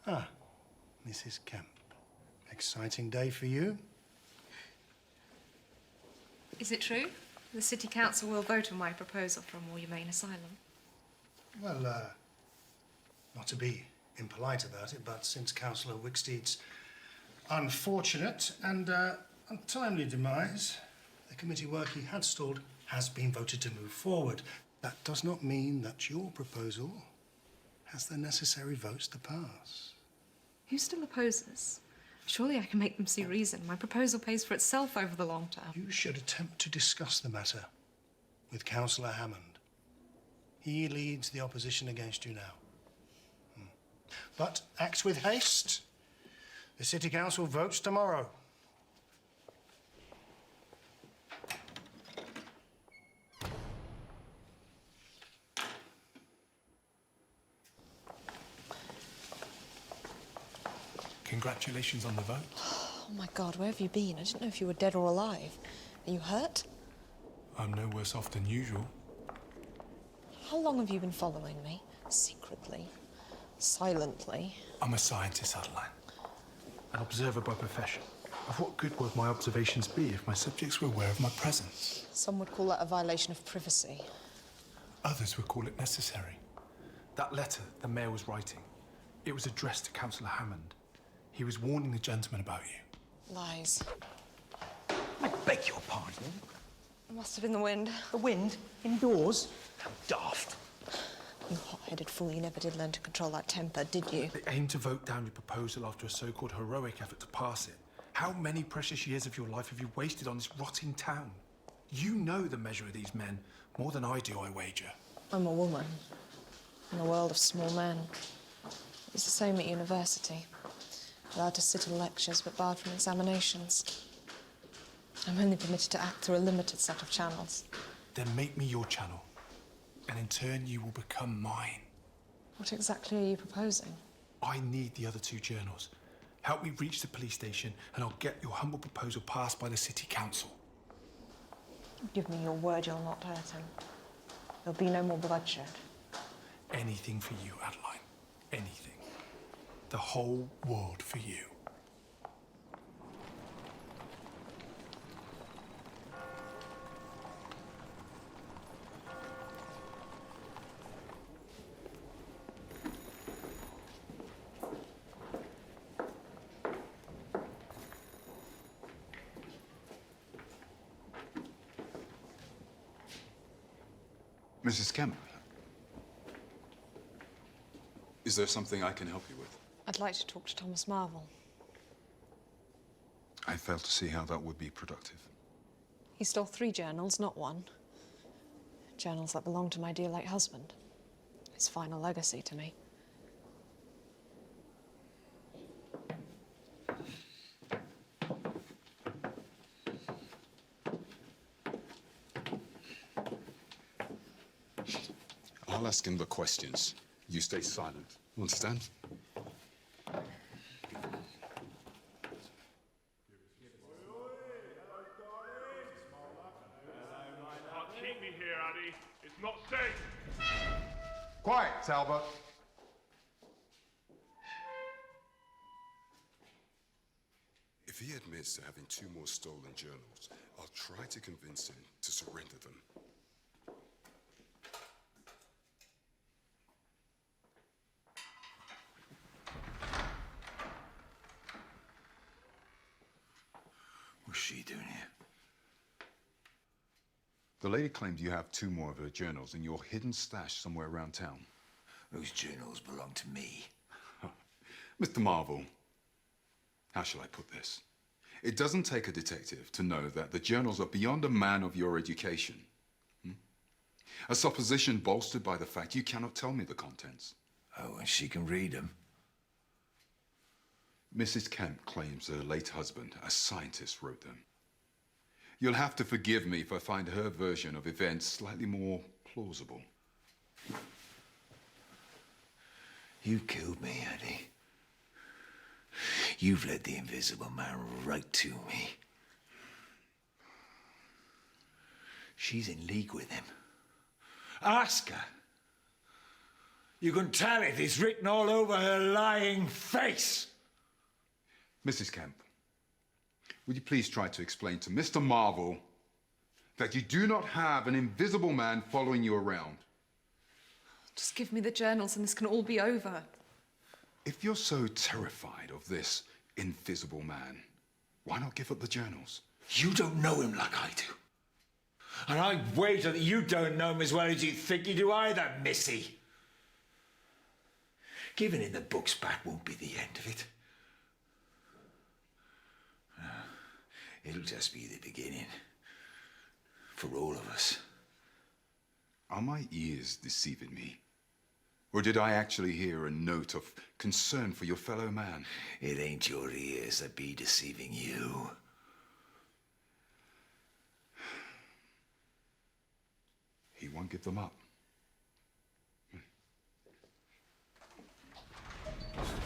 Ah, Mrs. Kemp. Exciting day for you. Is it true? The City Council will vote on my proposal for a more humane asylum. Well, not to be impolite about it, but since Councillor Wicksteed's unfortunate and untimely demise, the committee work he had stalled has been voted to move forward. That does not mean that your proposal has the necessary votes to pass. Who still opposes? Surely I can make them see reason. My proposal pays for itself over the long term. You should attempt to discuss the matter with Councillor Hammond. He leads the opposition against you now. But act with haste. The City Council votes tomorrow. Congratulations on the vote. Oh my God, where have you been? I didn't know if you were dead or alive. Are you hurt? I'm no worse off than usual. How long have you been following me? Secretly? Silently? I'm a scientist, Adeline. An observer by profession. Of what good would my observations be if my subjects were aware of my presence? Some would call that a violation of privacy. Others would call it necessary. That letter the mayor was writing, it was addressed to Councillor Hammond. He was warning the gentleman about you. Lies. I beg your pardon. It must have been the wind. The wind? Indoors? How daft. You hot-headed fool, you never did learn to control that temper, did you? They aim to vote down your proposal after a so-called heroic effort to pass it. How many precious years of your life have you wasted on this rotting town? You know the measure of these men more than I do, I wager. I'm a woman in a world of small men. It's the same at university. Allowed to sit in lectures, but barred from examinations. I'm only permitted to act through a limited set of channels. Then make me your channel, and in turn you will become mine. What exactly are you proposing? I need the other two journals. Help me reach the police station, and I'll get your humble proposal passed by the City Council. Give me your word you'll not hurt him. There'll be no more bloodshed. Anything for you, Adeline. Anything. The whole world for you. Mrs. Kemp, is there something I can help you with? I'd like to talk to Thomas Marvel. I fail to see how that would be productive. He stole 3 journals, not 1. Journals that belonged to my dear late husband. His final legacy to me. I'll ask him the questions. You stay silent. Understand? Keep me here, Addy. It's not safe. Quiet, Talbot. If he admits to having 2 more stolen journals, I'll try to convince him to surrender them. What's she doing here? The lady claimed you have 2 more of her journals in your hidden stash somewhere around town. Those journals belong to me. Mr. Marvel, how shall I put this? It doesn't take a detective to know that the journals are beyond a man of your education. A supposition bolstered by the fact you cannot tell me the contents. Oh, and she can read them. Mrs. Kemp claims her late husband, a scientist, wrote them. You'll have to forgive me if I find her version of events slightly more plausible. You killed me, Eddie. You've led the Invisible Man right to me. She's in league with him. Ask her. You can tell it. It's written all over her lying face. Mrs. Kemp, would you please try to explain to Mr. Marvel that you do not have an invisible man following you around? Just give me the journals and this can all be over. If you're so terrified of this invisible man, why not give up the journals? You don't know him like I do. And I wager that you don't know him as well as you think you do either, Missy. Giving him the books back won't be the end of it. It'll just be the beginning. For all of us. Are my ears deceiving me? Or did I actually hear a note of concern for your fellow man? It ain't your ears that be deceiving you. He won't give them up.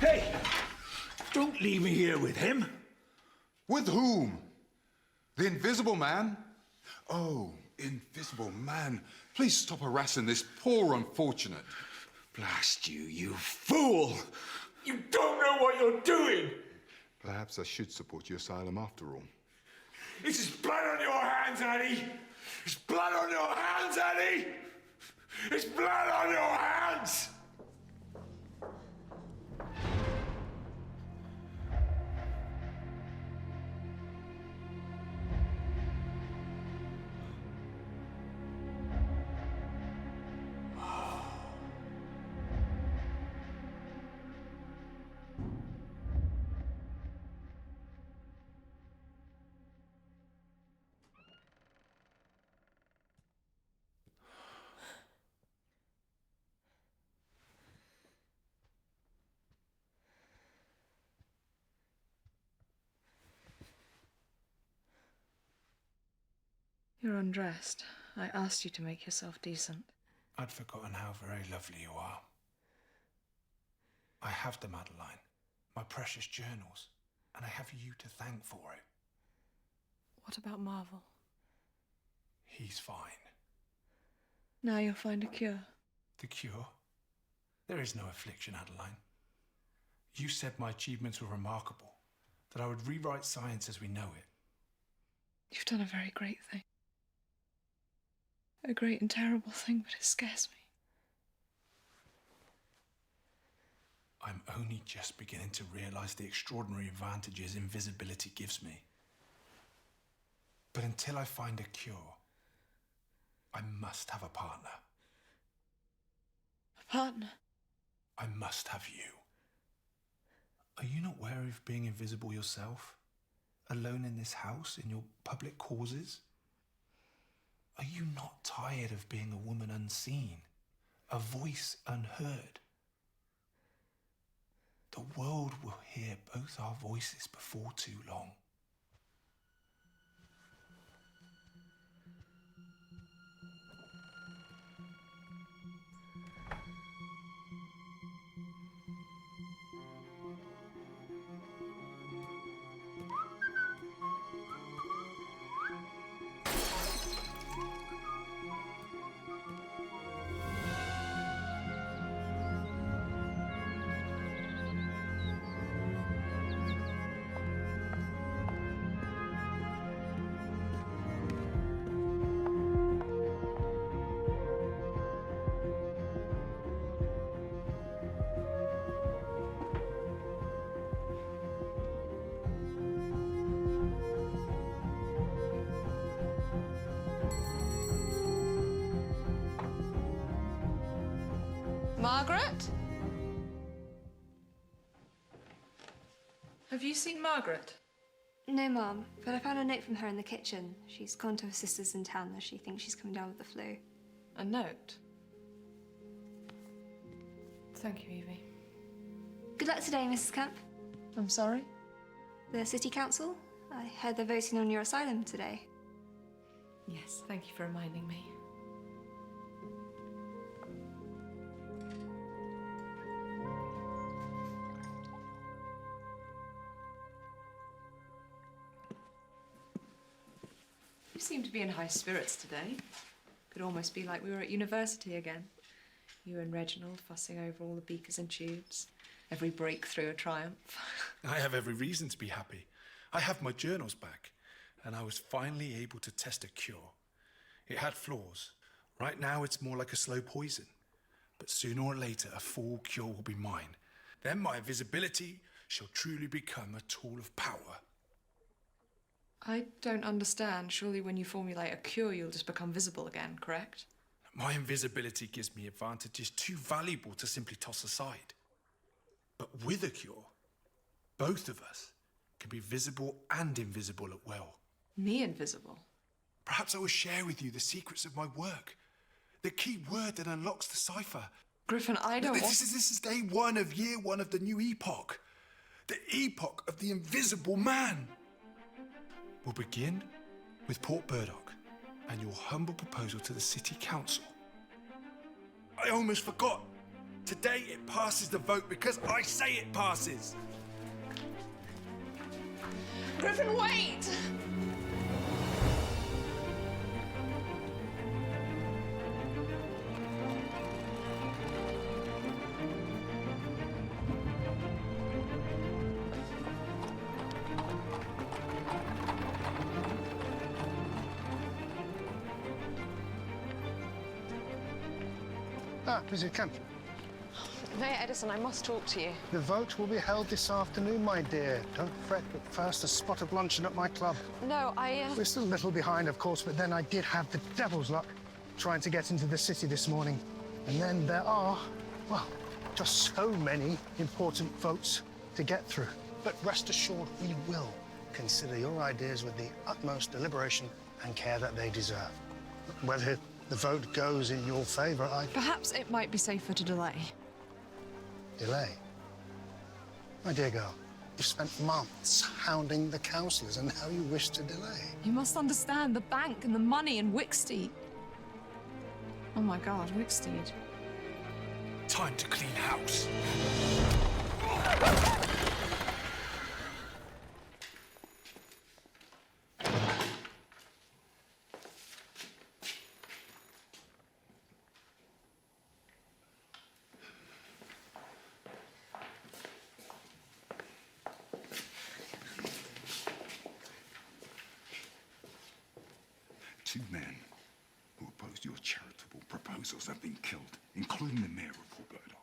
Hey! Don't leave me here with him. With whom? The invisible man? Oh, invisible man. Please stop harassing this poor unfortunate. Blast you, you fool! You don't know what you're doing! Perhaps I should support your asylum after all. It's his blood on your hands, Annie! It's blood on your hands, Annie! It's blood on your hands! You're undressed. I asked you to make yourself decent. I'd forgotten how very lovely you are. I have the Madeline, my precious journals, and I have you to thank for it. What about Marvel? He's fine. Now you'll find a cure. The cure? There is no affliction, Adeline. You said my achievements were remarkable, that I would rewrite science as we know it. You've done a very great thing. A great and terrible thing, but it scares me. I'm only just beginning to realize the extraordinary advantages invisibility gives me. But until I find a cure, I must have a partner. A partner? I must have you. Are you not wary of being invisible yourself? Alone in this house, in your public causes? Are you not tired of being a woman unseen, a voice unheard? The world will hear both our voices before too long. Margaret? Have you seen Margaret? No, Mum, but I found a note from her in the kitchen. She's gone to her sister's in town as she thinks she's coming down with the flu. A note? Thank you, Evie. Good luck today, Mrs. Kemp. I'm sorry? The City Council? I heard they're voting on your asylum today. Yes, thank you for reminding me. You seem to be in high spirits today. Could almost be like we were at university again. You and Reginald fussing over all the beakers and tubes. Every breakthrough a triumph. I have every reason to be happy. I have my journals back, and I was finally able to test a cure. It had flaws. Right now, it's more like a slow poison. But sooner or later, a full cure will be mine. Then my invisibility shall truly become a tool of power. I don't understand. Surely when you formulate a cure, you'll just become visible again, correct? My invisibility gives me advantages too valuable to simply toss aside. But with a cure, both of us can be visible and invisible at will. Me invisible? Perhaps I will share with you the secrets of my work. The key word that unlocks the cipher. Griffin, I don't want... This is day one of year one of the new epoch. The epoch of the invisible man. We'll begin with Port Burdock and your humble proposal to the city council. I almost forgot. Today it passes the vote because I say it passes. Griffin, wait! Mrs. Kemp. Mayor Edison, I must talk to you. The vote will be held this afternoon, my dear. Don't fret, but first a spot of luncheon at my club. No, We're still a little behind, of course, but then I did have the devil's luck trying to get into the city this morning. And then there are, well, just so many important votes to get through. But rest assured, we will consider your ideas with the utmost deliberation and care that they deserve. Whether the vote goes in your favor, Perhaps it might be safer to delay. Delay? My dear girl, you've spent months hounding the councillors, and now you wish to delay. You must understand the bank and the money and Wicksteed. Oh my God, Wicksteed. Time to clean house. Two men who opposed your charitable proposals have been killed, including the mayor of Port Burdock.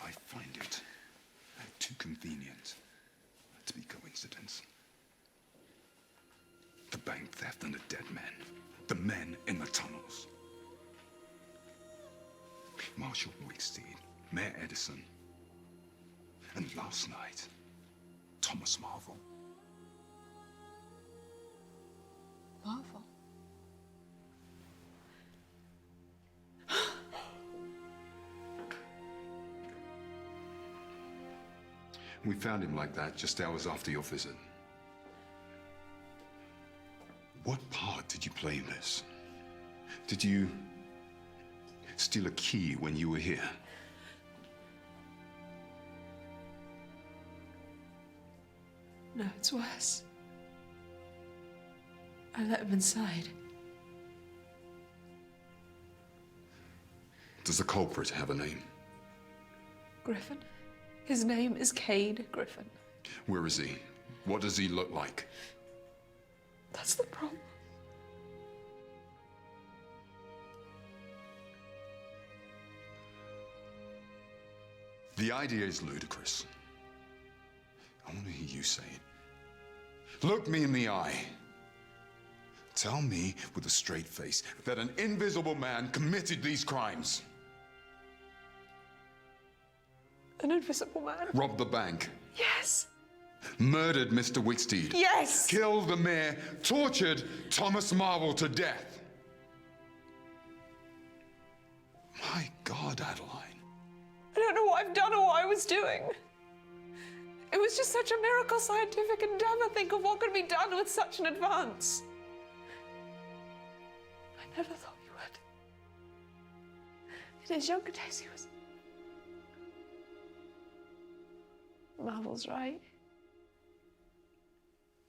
I find it too convenient to be coincidence. The bank theft and the dead men. The men in the tunnels. Marshal Wicksteed, Mayor Edison, and last night, Thomas Marvel. Marvel. We found him like that just hours after your visit. What part did you play in this? Did you steal a key when you were here? No, it's worse. I let him inside. Does the culprit have a name? Griffin? His name is Cade Griffin. Where is he? What does he look like? That's the problem. The idea is ludicrous. I want to hear you say it. Look me in the eye. Tell me with a straight face that an invisible man committed these crimes. An invisible man? Robbed the bank. Yes. Murdered Mr. Wicksteed. Yes. Killed the mayor. Tortured Thomas Marvel to death. My God, Adeline. I don't know what I've done or what I was doing. It was just such a miracle scientific endeavor. Think of what could be done with such an advance. I never thought you would. In his younger days, he was... Marvel's right.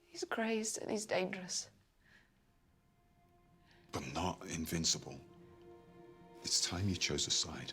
He's crazed and he's dangerous. but not invincible. It's time you chose a side.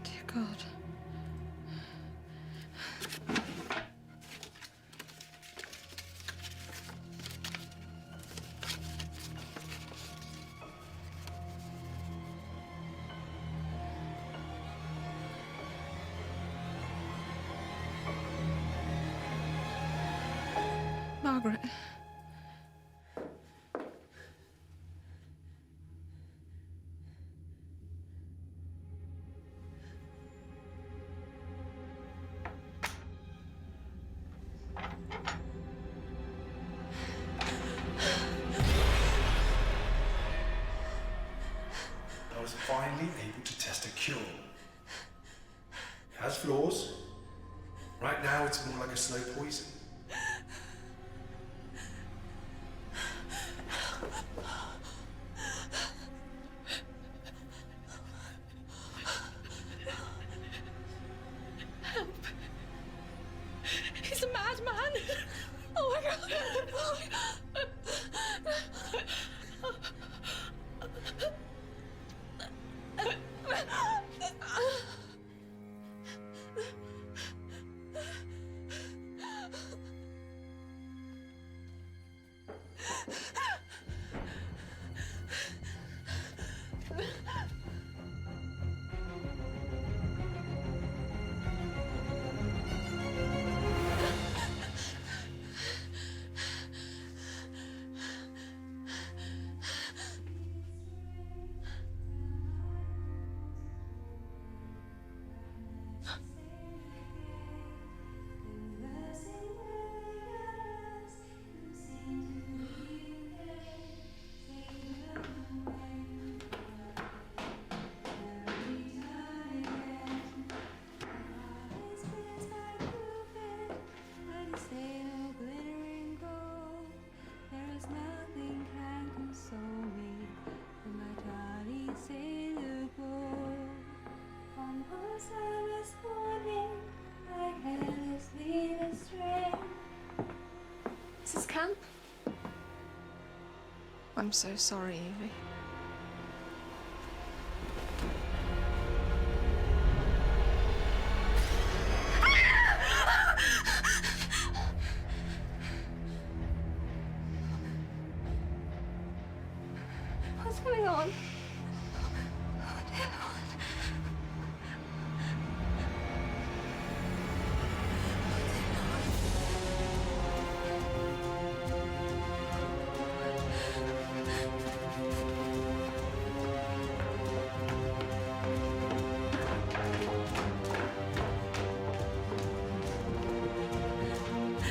Dear God. Margaret. I was finally able to test a cure. It has flaws. Right now, it's more like a slow poison. Help. He's a madman. Oh my God. Oh my God. Is this camp? I'm so sorry, Evie. What's going on?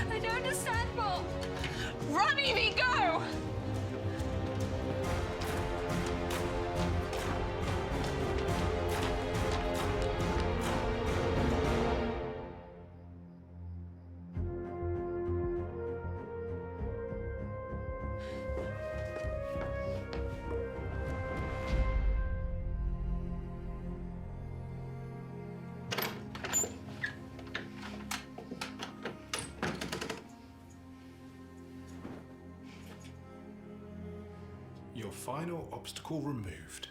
I don't understand, Bob. Run, Evie, go! Your final obstacle removed.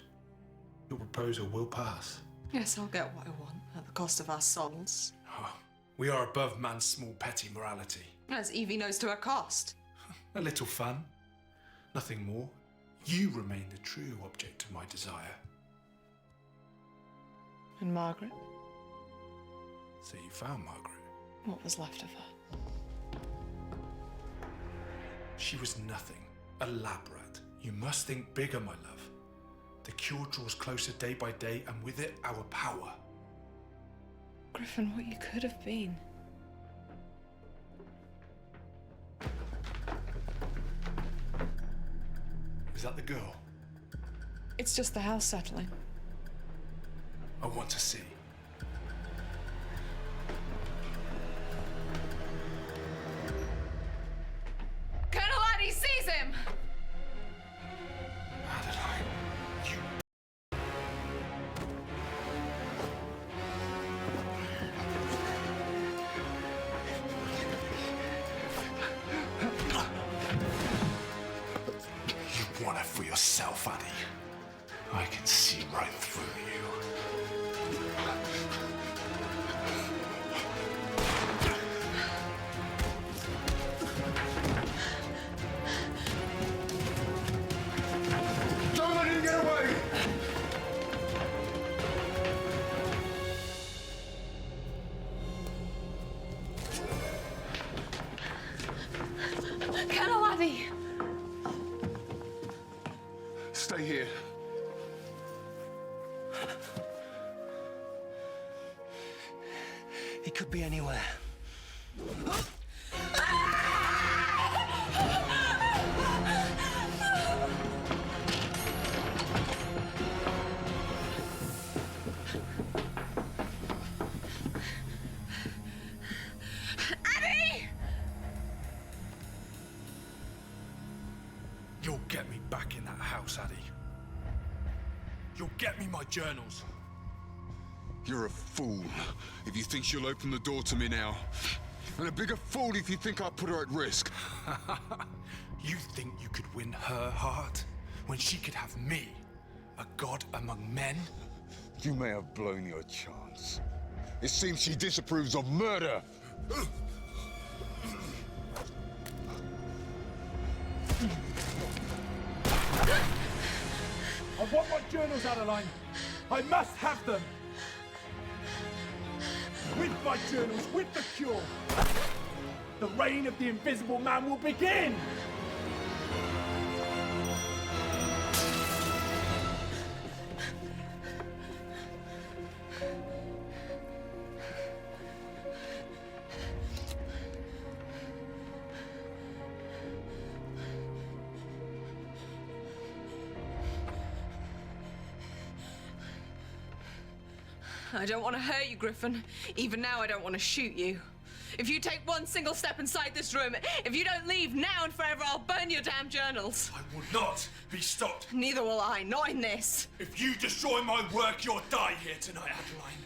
Your proposal will pass. Yes, I'll get what I want at the cost of our souls. Oh, we are above man's small petty morality. As Evie knows to her cost. A little fun. Nothing more. You remain the true object of my desire. And Margaret? So you found Margaret? What was left of her? She was nothing. A lab rat. You must think bigger, my love. The cure draws closer day by day, and with it, our power. Griffin, what you could have been. Is that the girl? It's just the house settling. I want to see. Colonel Addy sees him! Adeline, you... You want it for yourself, Addy. I can see right through you. Don't let him get away! Colonel Addy! Stay here. He could be anywhere. Addy! You'll get me back in that house, Addy. You'll get me my journals. You're a fool if you think she'll open the door to me now. And a bigger fool if you think I'll put her at risk. You think you could win her heart when she could have me, a god among men? You may have blown your chance. It seems she disapproves of murder. I want my journals, Adeline. I must have them. With my journals, with the cure, the reign of the Invisible Man will begin! I don't want to hurt you, Griffin. Even now, I don't want to shoot you. If you take one single step inside this room, if you don't leave now and forever, I'll burn your damn journals. I will not be stopped. Neither will I, not in this. If you destroy my work, you'll die here tonight, Adeline.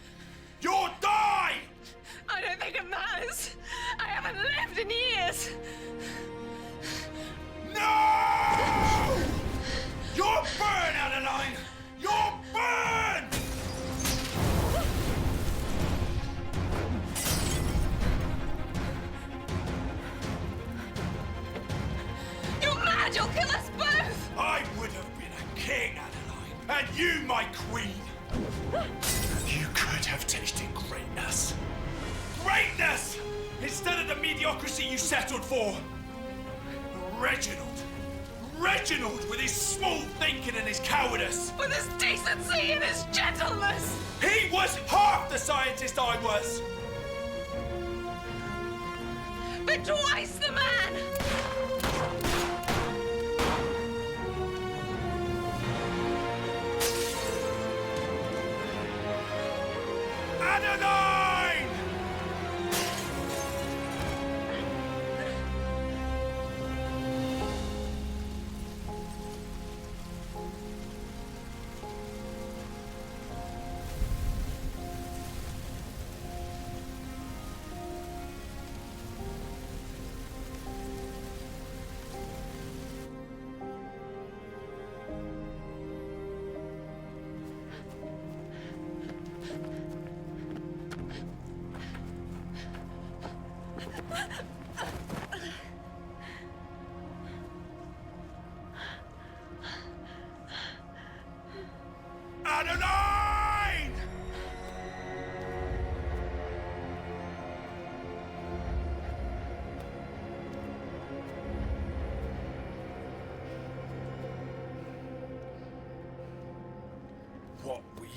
You'll die! I don't think it matters. I haven't lived in years. No! You'll burn, Adeline! You'll burn! You're mad! You'll kill us both! I would have been a king, Adeline, and you my queen. You could have tasted greatness. Greatness! Instead of the mediocrity you settled for. Reginald. Reginald with his small thinking and his cowardice. With his decency and his gentleness! He was half the scientist I was. But twice the man! Adeline!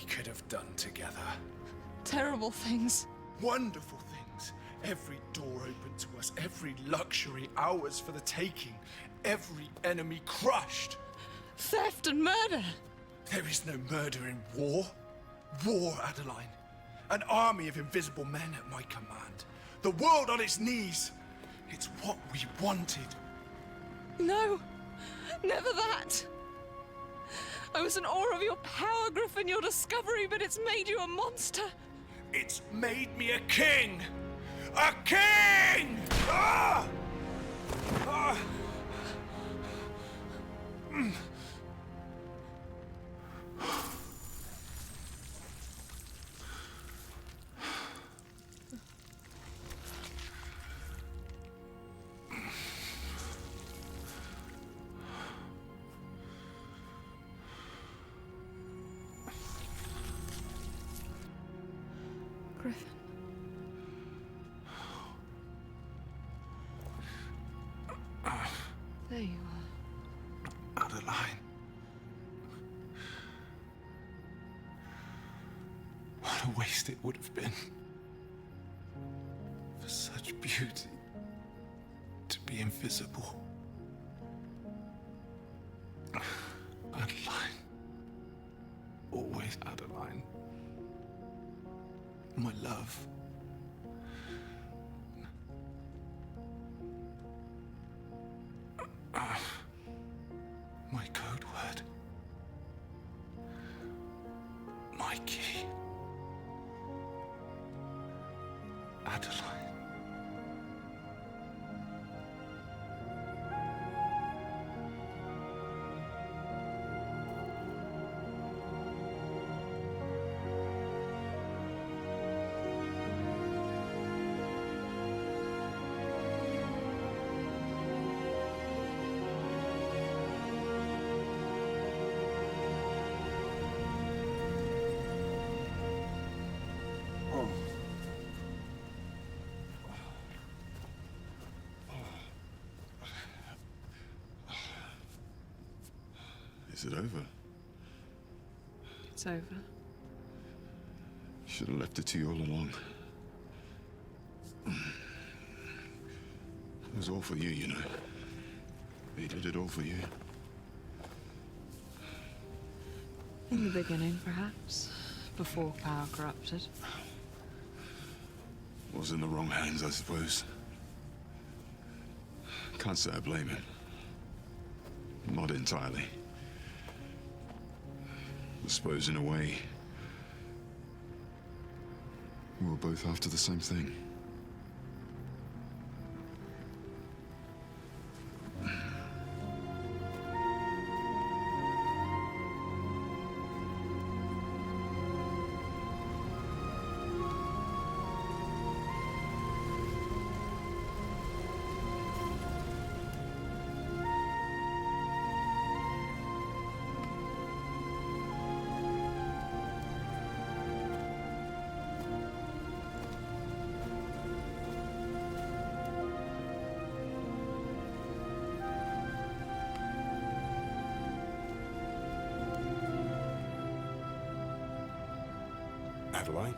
could have done together. Terrible things. Wonderful things. Every door open to us, every luxury ours for the taking, every enemy crushed. Theft and murder. There is no murder in war. War, Adeline. An army of invisible men at my command. The world on its knees. It's what we wanted. No, never that. I was in awe of your power, Griffin, your discovery, but it's made you a monster. It's made me a king! A king! Ah! Ah! Griffin. There you are. Adeline. What a waste it would have been. For such beauty to be invisible. Adeline. Always Adeline. My love. My code word. My key. Adeline. Is it over? It's over. Should have left it to you all along. It was all for you, you know. He did it all for you. In the beginning, perhaps. Before power corrupted. Was in the wrong hands, I suppose. Can't say I blame him. Not entirely. I suppose, in a way, we were both after the same thing. Adeline?